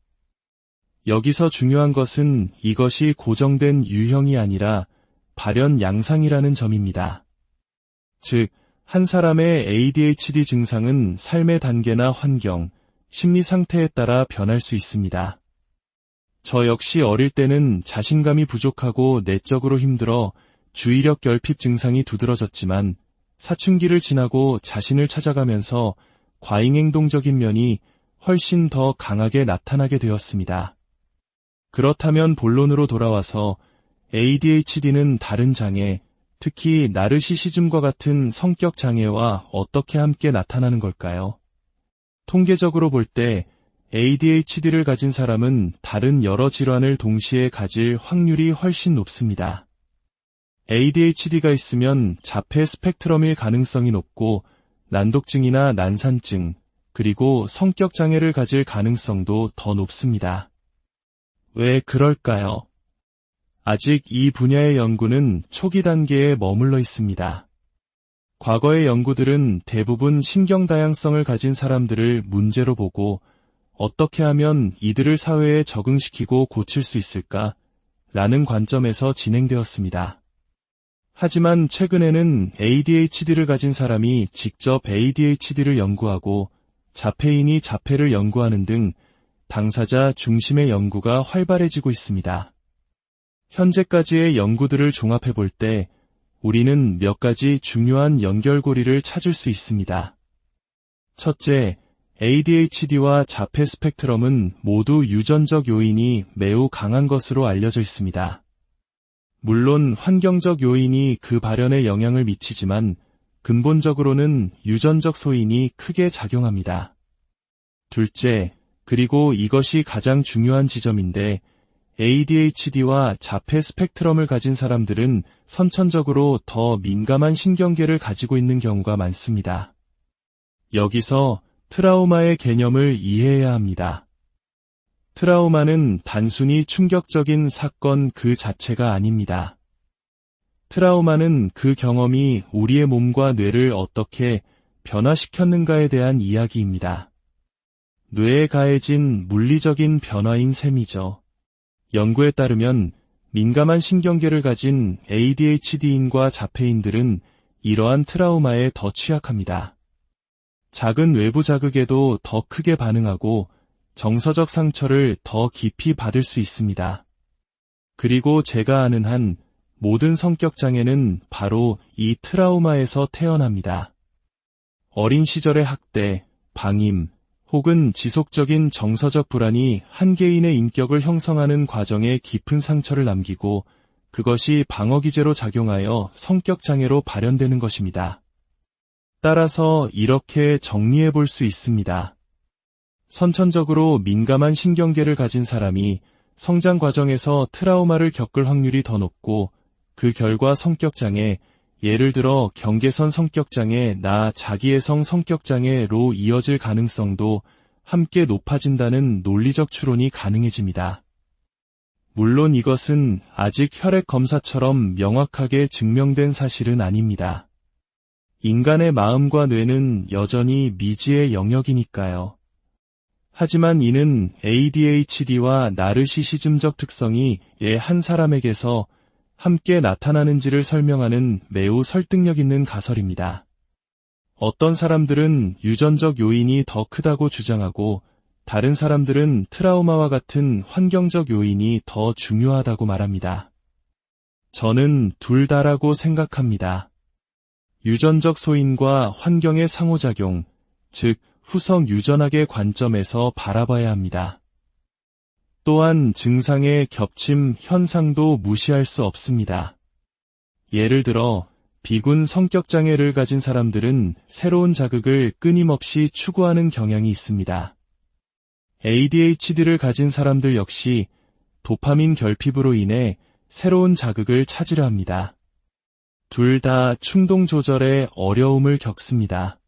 여기서 중요한 것은 이것이 고정된 유형이 아니라 발현 양상이라는 점입니다. 즉, 한 사람의 ADHD 증상은 삶의 단계나 환경, 심리 상태에 따라 변할 수 있습니다. 저 역시 어릴 때는 자신감이 부족하고 내적으로 힘들어 주의력 결핍 증상이 두드러졌지만 사춘기를 지나고 자신을 찾아가면서 과잉행동적인 면이 훨씬 더 강하게 나타나게 되었습니다. 그렇다면 본론으로 돌아와서 ADHD는 다른 장애, 특히 나르시시즘과 같은 성격 장애와 어떻게 함께 나타나는 걸까요? 통계적으로 볼 때 ADHD를 가진 사람은 다른 여러 질환을 동시에 가질 확률이 훨씬 높습니다. ADHD가 있으면 자폐 스펙트럼일 가능성이 높고 난독증이나 난산증, 그리고 성격 장애를 가질 가능성도 더 높습니다. 왜 그럴까요? 아직 이 분야의 연구는 초기 단계에 머물러 있습니다. 과거의 연구들은 대부분 신경다양성을 가진 사람들을 문제로 보고 어떻게 하면 이들을 사회에 적응시키고 고칠 수 있을까? 라는 관점에서 진행되었습니다. 하지만 최근에는 ADHD를 가진 사람이 직접 ADHD를 연구하고 자폐인이 자폐를 연구하는 등 당사자 중심의 연구가 활발해지고 있습니다. 현재까지의 연구들을 종합해 볼 때 우리는 몇 가지 중요한 연결고리를 찾을 수 있습니다. 첫째, ADHD와 자폐 스펙트럼은 모두 유전적 요인이 매우 강한 것으로 알려져 있습니다. 물론 환경적 요인이 그 발현에 영향을 미치지만 근본적으로는 유전적 소인이 크게 작용합니다. 둘째, 그리고 이것이 가장 중요한 지점인데 ADHD와 자폐 스펙트럼을 가진 사람들은 선천적으로 더 민감한 신경계를 가지고 있는 경우가 많습니다. 여기서 트라우마의 개념을 이해해야 합니다. 트라우마는 단순히 충격적인 사건 그 자체가 아닙니다. 트라우마는 그 경험이 우리의 몸과 뇌를 어떻게 변화시켰는가에 대한 이야기입니다. 뇌에 가해진 물리적인 변화인 셈이죠. 연구에 따르면 민감한 신경계를 가진 ADHD인과 자폐인들은 이러한 트라우마에 더 취약합니다. 작은 외부 자극에도 더 크게 반응하고 정서적 상처를 더 깊이 받을 수 있습니다. 그리고 제가 아는 한 모든 성격장애는 바로 이 트라우마에서 태어납니다. 어린 시절의 학대, 방임, 혹은 지속적인 정서적 불안이 한 개인의 인격을 형성하는 과정에 깊은 상처를 남기고 그것이 방어기제로 작용하여 성격장애로 발현되는 것입니다. 따라서 이렇게 정리해 볼 수 있습니다. 선천적으로 민감한 신경계를 가진 사람이 성장 과정에서 트라우마를 겪을 확률이 더 높고 그 결과 성격장애, 예를 들어 경계선 성격장애나 자기애성 성격장애로 이어질 가능성도 함께 높아진다는 논리적 추론이 가능해집니다. 물론 이것은 아직 혈액 검사처럼 명확하게 증명된 사실은 아닙니다. 인간의 마음과 뇌는 여전히 미지의 영역이니까요. 하지만 이는 ADHD와 나르시시즘적 특성이 한 사람에게서 함께 나타나는지를 설명하는 매우 설득력 있는 가설입니다. 어떤 사람들은 유전적 요인이 더 크다고 주장하고 다른 사람들은 트라우마와 같은 환경적 요인이 더 중요하다고 말합니다. 저는 둘 다라고 생각합니다. 유전적 소인과 환경의 상호작용, 즉 후성 유전학의 관점에서 바라봐야 합니다. 또한 증상의 겹침 현상도 무시할 수 없습니다. 예를 들어 비군 성격장애를 가진 사람들은 새로운 자극을 끊임없이 추구하는 경향이 있습니다. ADHD를 가진 사람들 역시 도파민 결핍으로 인해 새로운 자극을 찾으려 합니다. 둘 다 충동 조절에 어려움을 겪습니다.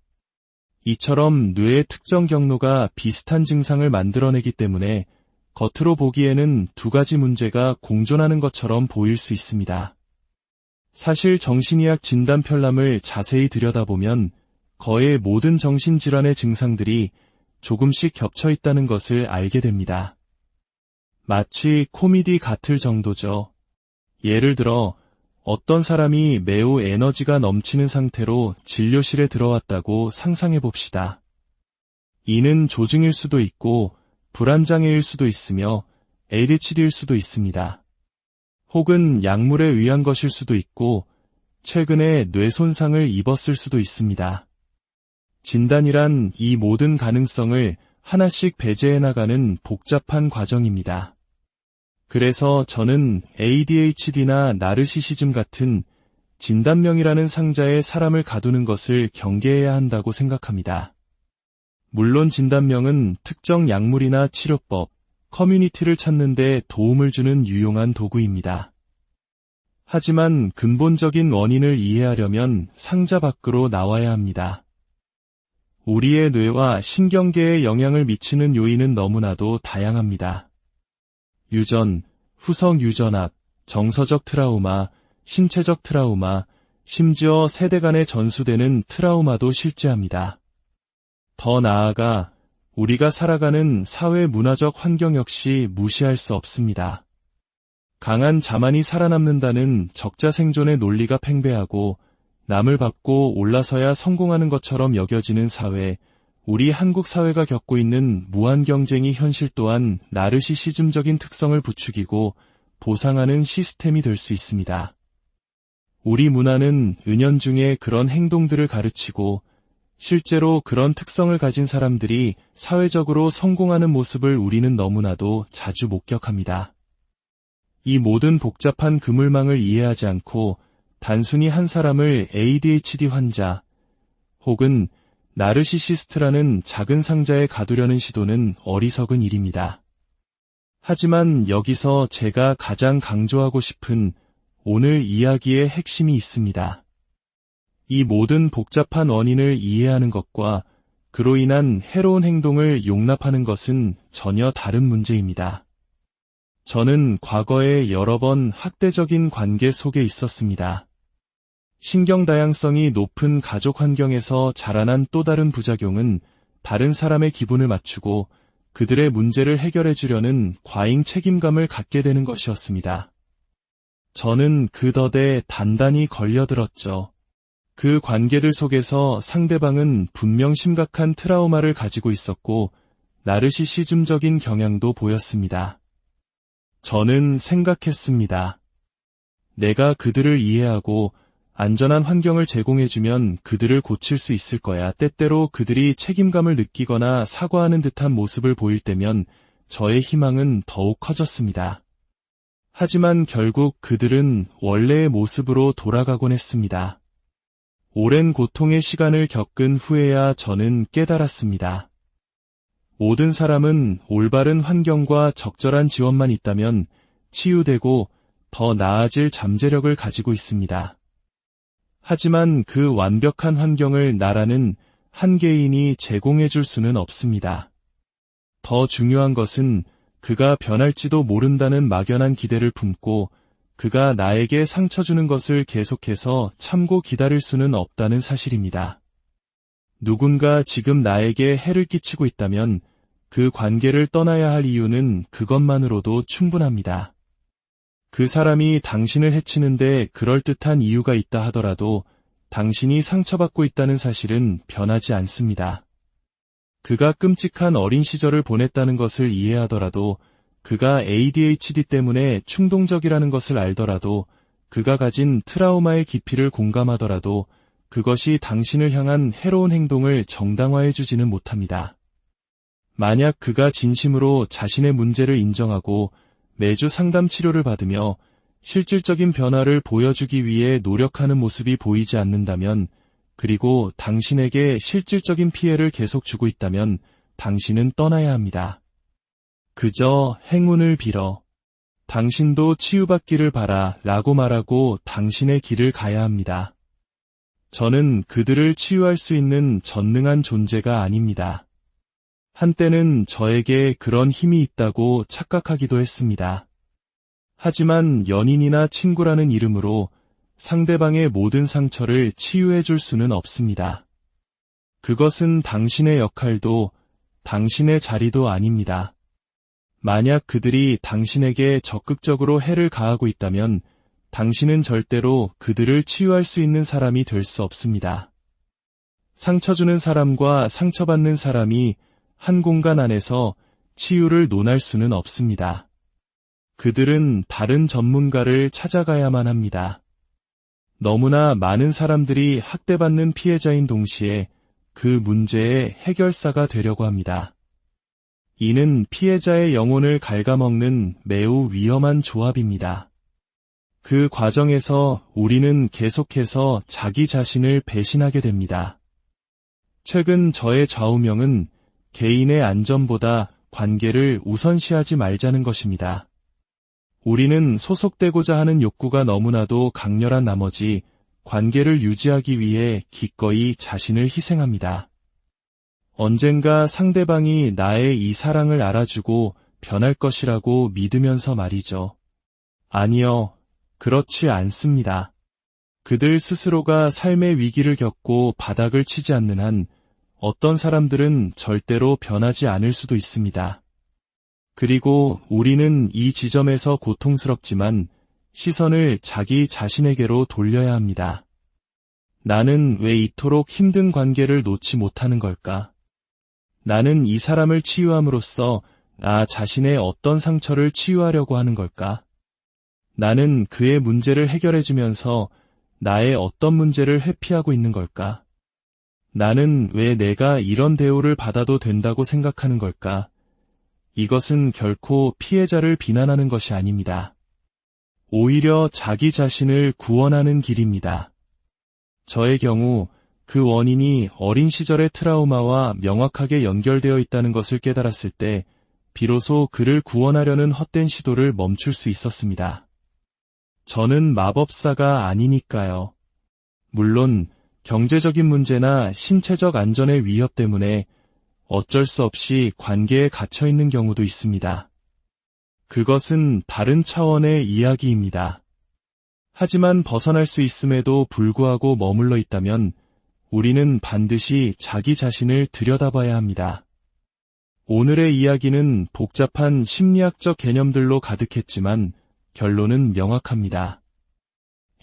이처럼 뇌의 특정 경로가 비슷한 증상을 만들어내기 때문에 겉으로 보기에는 두 가지 문제가 공존하는 것처럼 보일 수 있습니다. 사실 정신의학 진단 편람을 자세히 들여다보면 거의 모든 정신질환의 증상들이 조금씩 겹쳐 있다는 것을 알게 됩니다. 마치 코미디 같을 정도죠. 예를 들어 어떤 사람이 매우 에너지가 넘치는 상태로 진료실에 들어왔다고 상상해 봅시다. 이는 조증일 수도 있고 불안장애일 수도 있으며 ADHD일 수도 있습니다. 혹은 약물에 의한 것일 수도 있고 최근에 뇌 손상을 입었을 수도 있습니다. 진단이란 이 모든 가능성을 하나씩 배제해 나가는 복잡한 과정입니다. 그래서 저는 ADHD나 나르시시즘 같은 진단명이라는 상자에 사람을 가두는 것을 경계해야 한다고 생각합니다. 물론 진단명은 특정 약물이나 치료법, 커뮤니티를 찾는 데 도움을 주는 유용한 도구입니다. 하지만 근본적인 원인을 이해하려면 상자 밖으로 나와야 합니다. 우리의 뇌와 신경계에 영향을 미치는 요인은 너무나도 다양합니다. 유전, 후성 유전학, 정서적 트라우마, 신체적 트라우마, 심지어 세대 간에 전수되는 트라우마도 실제합니다. 더 나아가 우리가 살아가는 사회 문화적 환경 역시 무시할 수 없습니다. 강한 자만이 살아남는다는 적자 생존의 논리가 팽배하고 남을 밟고 올라서야 성공하는 것처럼 여겨지는 사회, 우리 한국 사회가 겪고 있는 무한 경쟁이 현실 또한 나르시시즘적인 특성을 부추기고 보상하는 시스템이 될 수 있습니다. 우리 문화는 은연중에 그런 행동들을 가르치고 실제로 그런 특성을 가진 사람들이 사회적으로 성공하는 모습을 우리는 너무나도 자주 목격합니다. 이 모든 복잡한 그물망을 이해하지 않고 단순히 한 사람을 ADHD 환자 혹은 나르시시스트라는 작은 상자에 가두려는 시도는 어리석은 일입니다. 하지만 여기서 제가 가장 강조하고 싶은 오늘 이야기의 핵심이 있습니다. 이 모든 복잡한 원인을 이해하는 것과 그로 인한 해로운 행동을 용납하는 것은 전혀 다른 문제입니다. 저는 과거에 여러 번 학대적인 관계 속에 있었습니다. 신경 다양성이 높은 가족 환경에서 자라난 또 다른 부작용은 다른 사람의 기분을 맞추고 그들의 문제를 해결해 주려는 과잉 책임감을 갖게 되는 것이었습니다. 저는 그 덫에 단단히 걸려들었죠. 그 관계들 속에서 상대방은 분명 심각한 트라우마를 가지고 있었고 나르시시즘적인 경향도 보였습니다. 저는 생각했습니다. 내가 그들을 이해하고 안전한 환경을 제공해주면 그들을 고칠 수 있을 거야. 때때로 그들이 책임감을 느끼거나 사과하는 듯한 모습을 보일 때면 저의 희망은 더욱 커졌습니다. 하지만 결국 그들은 원래의 모습으로 돌아가곤 했습니다. 오랜 고통의 시간을 겪은 후에야 저는 깨달았습니다. 모든 사람은 올바른 환경과 적절한 지원만 있다면 치유되고 더 나아질 잠재력을 가지고 있습니다. 하지만 그 완벽한 환경을 나라는 한 개인이 제공해 줄 수는 없습니다. 더 중요한 것은 그가 변할지도 모른다는 막연한 기대를 품고 그가 나에게 상처 주는 것을 계속해서 참고 기다릴 수는 없다는 사실입니다. 누군가 지금 나에게 해를 끼치고 있다면 그 관계를 떠나야 할 이유는 그것만으로도 충분합니다. 그 사람이 당신을 해치는데 그럴듯한 이유가 있다 하더라도 당신이 상처받고 있다는 사실은 변하지 않습니다. 그가 끔찍한 어린 시절을 보냈다는 것을 이해하더라도, 그가 ADHD 때문에 충동적이라는 것을 알더라도, 그가 가진 트라우마의 깊이를 공감하더라도 그것이 당신을 향한 해로운 행동을 정당화해주지는 못합니다. 만약 그가 진심으로 자신의 문제를 인정하고 매주 상담 치료를 받으며 실질적인 변화를 보여주기 위해 노력하는 모습이 보이지 않는다면, 그리고 당신에게 실질적인 피해를 계속 주고 있다면 당신은 떠나야 합니다. 그저 행운을 빌어. 당신도 치유받기를 바라 라고 말하고 당신의 길을 가야 합니다. 저는 그들을 치유할 수 있는 전능한 존재가 아닙니다. 한때는 저에게 그런 힘이 있다고 착각하기도 했습니다. 하지만 연인이나 친구라는 이름으로 상대방의 모든 상처를 치유해 줄 수는 없습니다. 그것은 당신의 역할도 당신의 자리도 아닙니다. 만약 그들이 당신에게 적극적으로 해를 가하고 있다면 당신은 절대로 그들을 치유할 수 있는 사람이 될 수 없습니다. 상처 주는 사람과 상처받는 사람이 한 공간 안에서 치유를 논할 수는 없습니다. 그들은 다른 전문가를 찾아가야만 합니다. 너무나 많은 사람들이 학대받는 피해자인 동시에 그 문제의 해결사가 되려고 합니다. 이는 피해자의 영혼을 갉아먹는 매우 위험한 조합입니다. 그 과정에서 우리는 계속해서 자기 자신을 배신하게 됩니다. 최근 저의 좌우명은 개인의 안전보다 관계를 우선시하지 말자는 것입니다. 우리는 소속되고자 하는 욕구가 너무나도 강렬한 나머지 관계를 유지하기 위해 기꺼이 자신을 희생합니다. 언젠가 상대방이 나의 이 사랑을 알아주고 변할 것이라고 믿으면서 말이죠. 아니요, 그렇지 않습니다. 그들 스스로가 삶의 위기를 겪고 바닥을 치지 않는 한 어떤 사람들은 절대로 변하지 않을 수도 있습니다. 그리고 우리는 이 지점에서 고통스럽지만 시선을 자기 자신에게로 돌려야 합니다. 나는 왜 이토록 힘든 관계를 놓지 못하는 걸까? 나는 이 사람을 치유함으로써 나 자신의 어떤 상처를 치유하려고 하는 걸까? 나는 그의 문제를 해결해주면서 나의 어떤 문제를 회피하고 있는 걸까? 나는 왜 내가 이런 대우를 받아도 된다고 생각하는 걸까? 이것은 결코 피해자를 비난하는 것이 아닙니다. 오히려 자기 자신을 구원하는 길입니다. 저의 경우 그 원인이 어린 시절의 트라우마와 명확하게 연결되어 있다는 것을 깨달았을 때 비로소 그를 구원하려는 헛된 시도를 멈출 수 있었습니다. 저는 마법사가 아니니까요. 물론 경제적인 문제나 신체적 안전의 위협 때문에 어쩔 수 없이 관계에 갇혀 있는 경우도 있습니다. 그것은 다른 차원의 이야기입니다. 하지만 벗어날 수 있음에도 불구하고 머물러 있다면 우리는 반드시 자기 자신을 들여다봐야 합니다. 오늘의 이야기는 복잡한 심리학적 개념들로 가득했지만 결론은 명확합니다.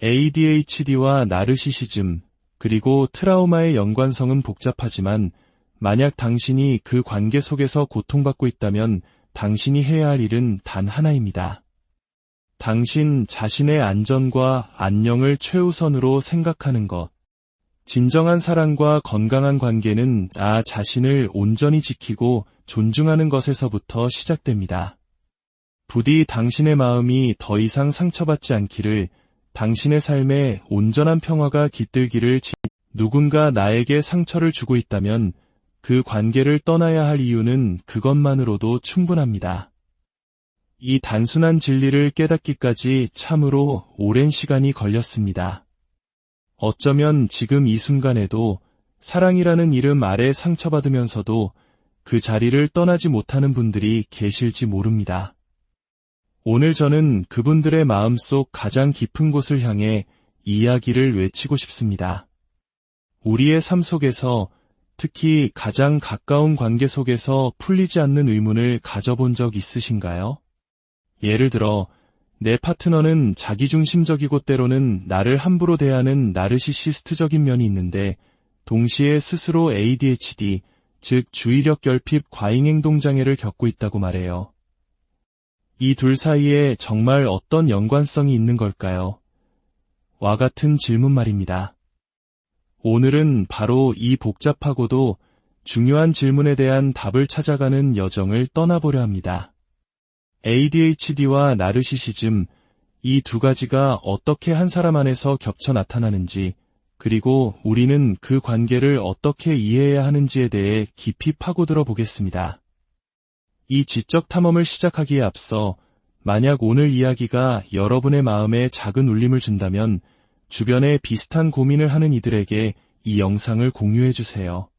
ADHD와 나르시시즘, 그리고 트라우마의 연관성은 복잡하지만 만약 당신이 그 관계 속에서 고통받고 있다면 당신이 해야 할 일은 단 하나입니다. 당신 자신의 안전과 안녕을 최우선으로 생각하는 것. 진정한 사랑과 건강한 관계는 나 자신을 온전히 지키고 존중하는 것에서부터 시작됩니다. 부디 당신의 마음이 더 이상 상처받지 않기를, 당신의 삶에 온전한 평화가 깃들기를. 누군가 나에게 상처를 주고 있다면 그 관계를 떠나야 할 이유는 그것만으로도 충분합니다. 이 단순한 진리를 깨닫기까지 참으로 오랜 시간이 걸렸습니다. 어쩌면 지금 이 순간에도 사랑이라는 이름 아래 상처받으면서도 그 자리를 떠나지 못하는 분들이 계실지 모릅니다. 오늘 저는 그분들의 마음속 가장 깊은 곳을 향해 이야기를 외치고 싶습니다. 우리의 삶 속에서, 특히 가장 가까운 관계 속에서 풀리지 않는 의문을 가져본 적 있으신가요? 예를 들어, 내 파트너는 자기중심적이고 때로는 나를 함부로 대하는 나르시시스트적인 면이 있는데, 동시에 스스로 ADHD, 즉 주의력 결핍 과잉행동장애를 겪고 있다고 말해요. 이 둘 사이에 정말 어떤 연관성이 있는 걸까요? 와 같은 질문 말입니다. 오늘은 바로 이 복잡하고도 중요한 질문에 대한 답을 찾아가는 여정을 떠나보려 합니다. ADHD와 나르시시즘, 이 두 가지가 어떻게 한 사람 안에서 겹쳐 나타나는지, 그리고 우리는 그 관계를 어떻게 이해해야 하는지에 대해 깊이 파고들어 보겠습니다. 이 지적 탐험을 시작하기에 앞서 만약 오늘 이야기가 여러분의 마음에 작은 울림을 준다면 주변에 비슷한 고민을 하는 이들에게 이 영상을 공유해 주세요.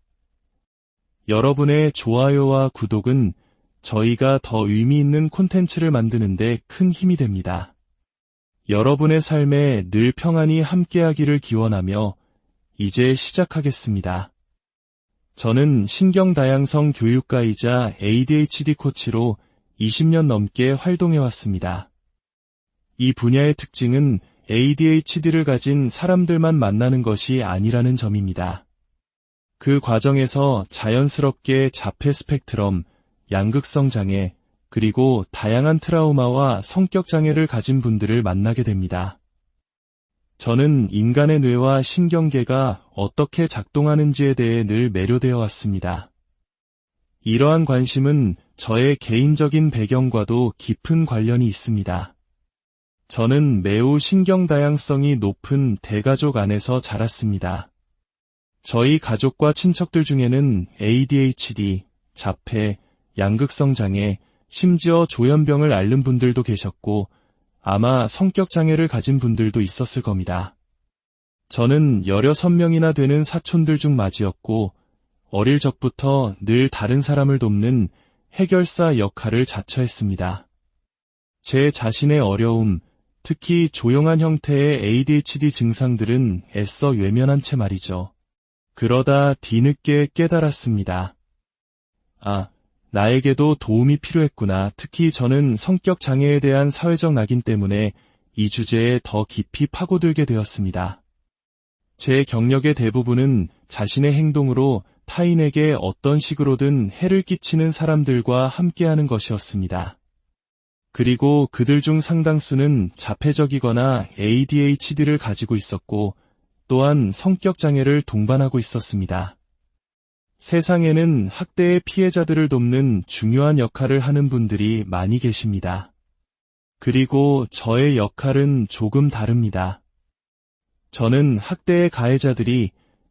여러분의 좋아요와 구독은 저희가 더 의미 있는 콘텐츠를 만드는데 큰 힘이 됩니다. 여러분의 삶에 늘 평안이 함께하기를 기원하며 이제 시작하겠습니다. 저는 신경다양성 교육가이자 ADHD 코치로 20년 넘게 활동해왔습니다. 이 분야의 특징은 ADHD를 가진 사람들만 만나는 것이 아니라는 점입니다. 그 과정에서 자연스럽게 자폐 스펙트럼, 양극성 장애, 그리고 다양한 트라우마와 성격 장애를 가진 분들을 만나게 됩니다. 저는 인간의 뇌와 신경계가 어떻게 작동하는지에 대해 늘 매료되어 왔습니다. 이러한 관심은 저의 개인적인 배경과도 깊은 관련이 있습니다. 저는 매우 신경다양성이 높은 대가족 안에서 자랐습니다. 저희 가족과 친척들 중에는 ADHD, 자폐, 양극성 장애, 심지어 조현병을 앓는 분들도 계셨고 아마 성격 장애를 가진 분들도 있었을 겁니다. 저는 16명이나 되는 사촌들 중 맞이였고 어릴 적부터 늘 다른 사람을 돕는 해결사 역할을 자처했습니다. 제 자신의 어려움, 특히 조용한 형태의 ADHD 증상들은 애써 외면한 채 말이죠. 그러다 뒤늦게 깨달았습니다. 나에게도 도움이 필요했구나. 특히 저는 성격 장애에 대한 사회적 낙인 때문에 이 주제에 더 깊이 파고들게 되었습니다. 제 경력의 대부분은 자신의 행동으로 타인에게 어떤 식으로든 해를 끼치는 사람들과 함께하는 것이었습니다. 그리고 그들 중 상당수는 자폐적이거나 ADHD를 가지고 있었고 또한 성격 장애를 동반하고 있었습니다. 세상에는 학대의 피해자들을 돕는 중요한 역할을 하는 분들이 많이 계십니다. 그리고 저의 역할은 조금 다릅니다. 저는 학대의 가해자들이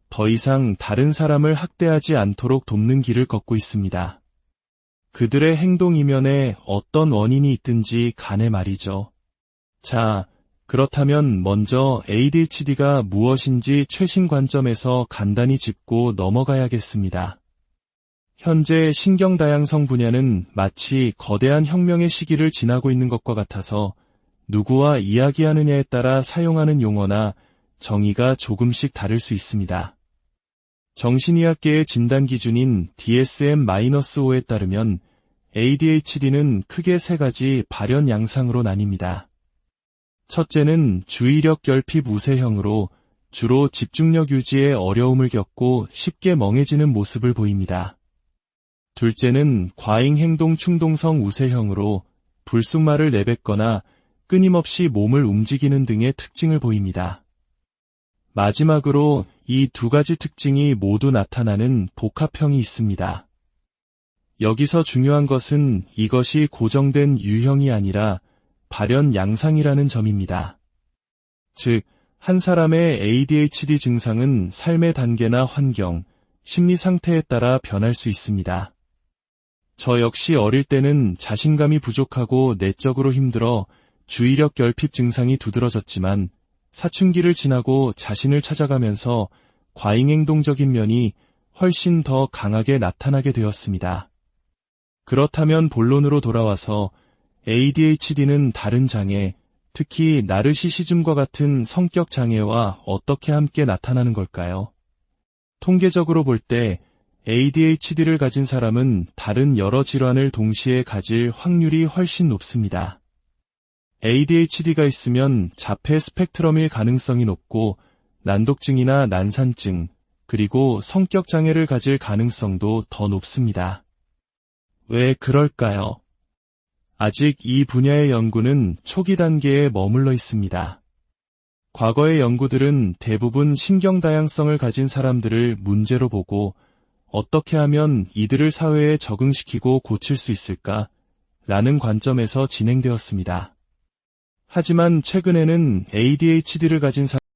더 이상 다른 사람을 학대하지 않도록 돕는 길을 걷고 있습니다. 그들의 행동 이면에 어떤 원인이 있든지 간에 말이죠. 자, 그렇다면 먼저 ADHD가 무엇인지 최신 관점에서 간단히 짚고 넘어가야겠습니다. 현재 신경다양성 분야는 마치 거대한 혁명의 시기를 지나고 있는 것과 같아서 누구와 이야기하느냐에 따라 사용하는 용어나 정의가 조금씩 다를 수 있습니다. 정신의학계의 진단 기준인 DSM-5에 따르면 ADHD는 크게 세 가지 발현 양상으로 나뉩니다. 첫째는 주의력 결핍 우세형으로 주로 집중력 유지에 어려움을 겪고 쉽게 멍해지는 모습을 보입니다. 둘째는 과잉행동 충동성 우세형으로 불쑥말을 내뱉거나 끊임없이 몸을 움직이는 등의 특징을 보입니다. 마지막으로 이 두 가지 특징이 모두 나타나는 복합형이 있습니다. 여기서 중요한 것은 이것이 고정된 유형이 아니라 발현 양상이라는 점입니다. 즉, 한 사람의 ADHD 증상은 삶의 단계나 환경, 심리 상태에 따라 변할 수 있습니다. 저 역시 어릴 때는 자신감이 부족하고 내적으로 힘들어 주의력 결핍 증상이 두드러졌지만 사춘기를 지나고 자신을 찾아가면서 과잉행동적인 면이 훨씬 더 강하게 나타나게 되었습니다. 그렇다면 본론으로 돌아와서 ADHD는 다른 장애, 특히 나르시시즘과 같은 성격 장애와 어떻게 함께 나타나는 걸까요? 통계적으로 볼 때 ADHD를 가진 사람은 다른 여러 질환을 동시에 가질 확률이 훨씬 높습니다. ADHD가 있으면 자폐 스펙트럼일 가능성이 높고 난독증이나 난산증, 그리고 성격 장애를 가질 가능성도 더 높습니다. 왜 그럴까요? 아직 이 분야의 연구는 초기 단계에 머물러 있습니다. 과거의 연구들은 대부분 신경 다양성을 가진 사람들을 문제로 보고 어떻게 하면 이들을 사회에 적응시키고 고칠 수 있을까? 라는 관점에서 진행되었습니다. 하지만 최근에는 ADHD를 가진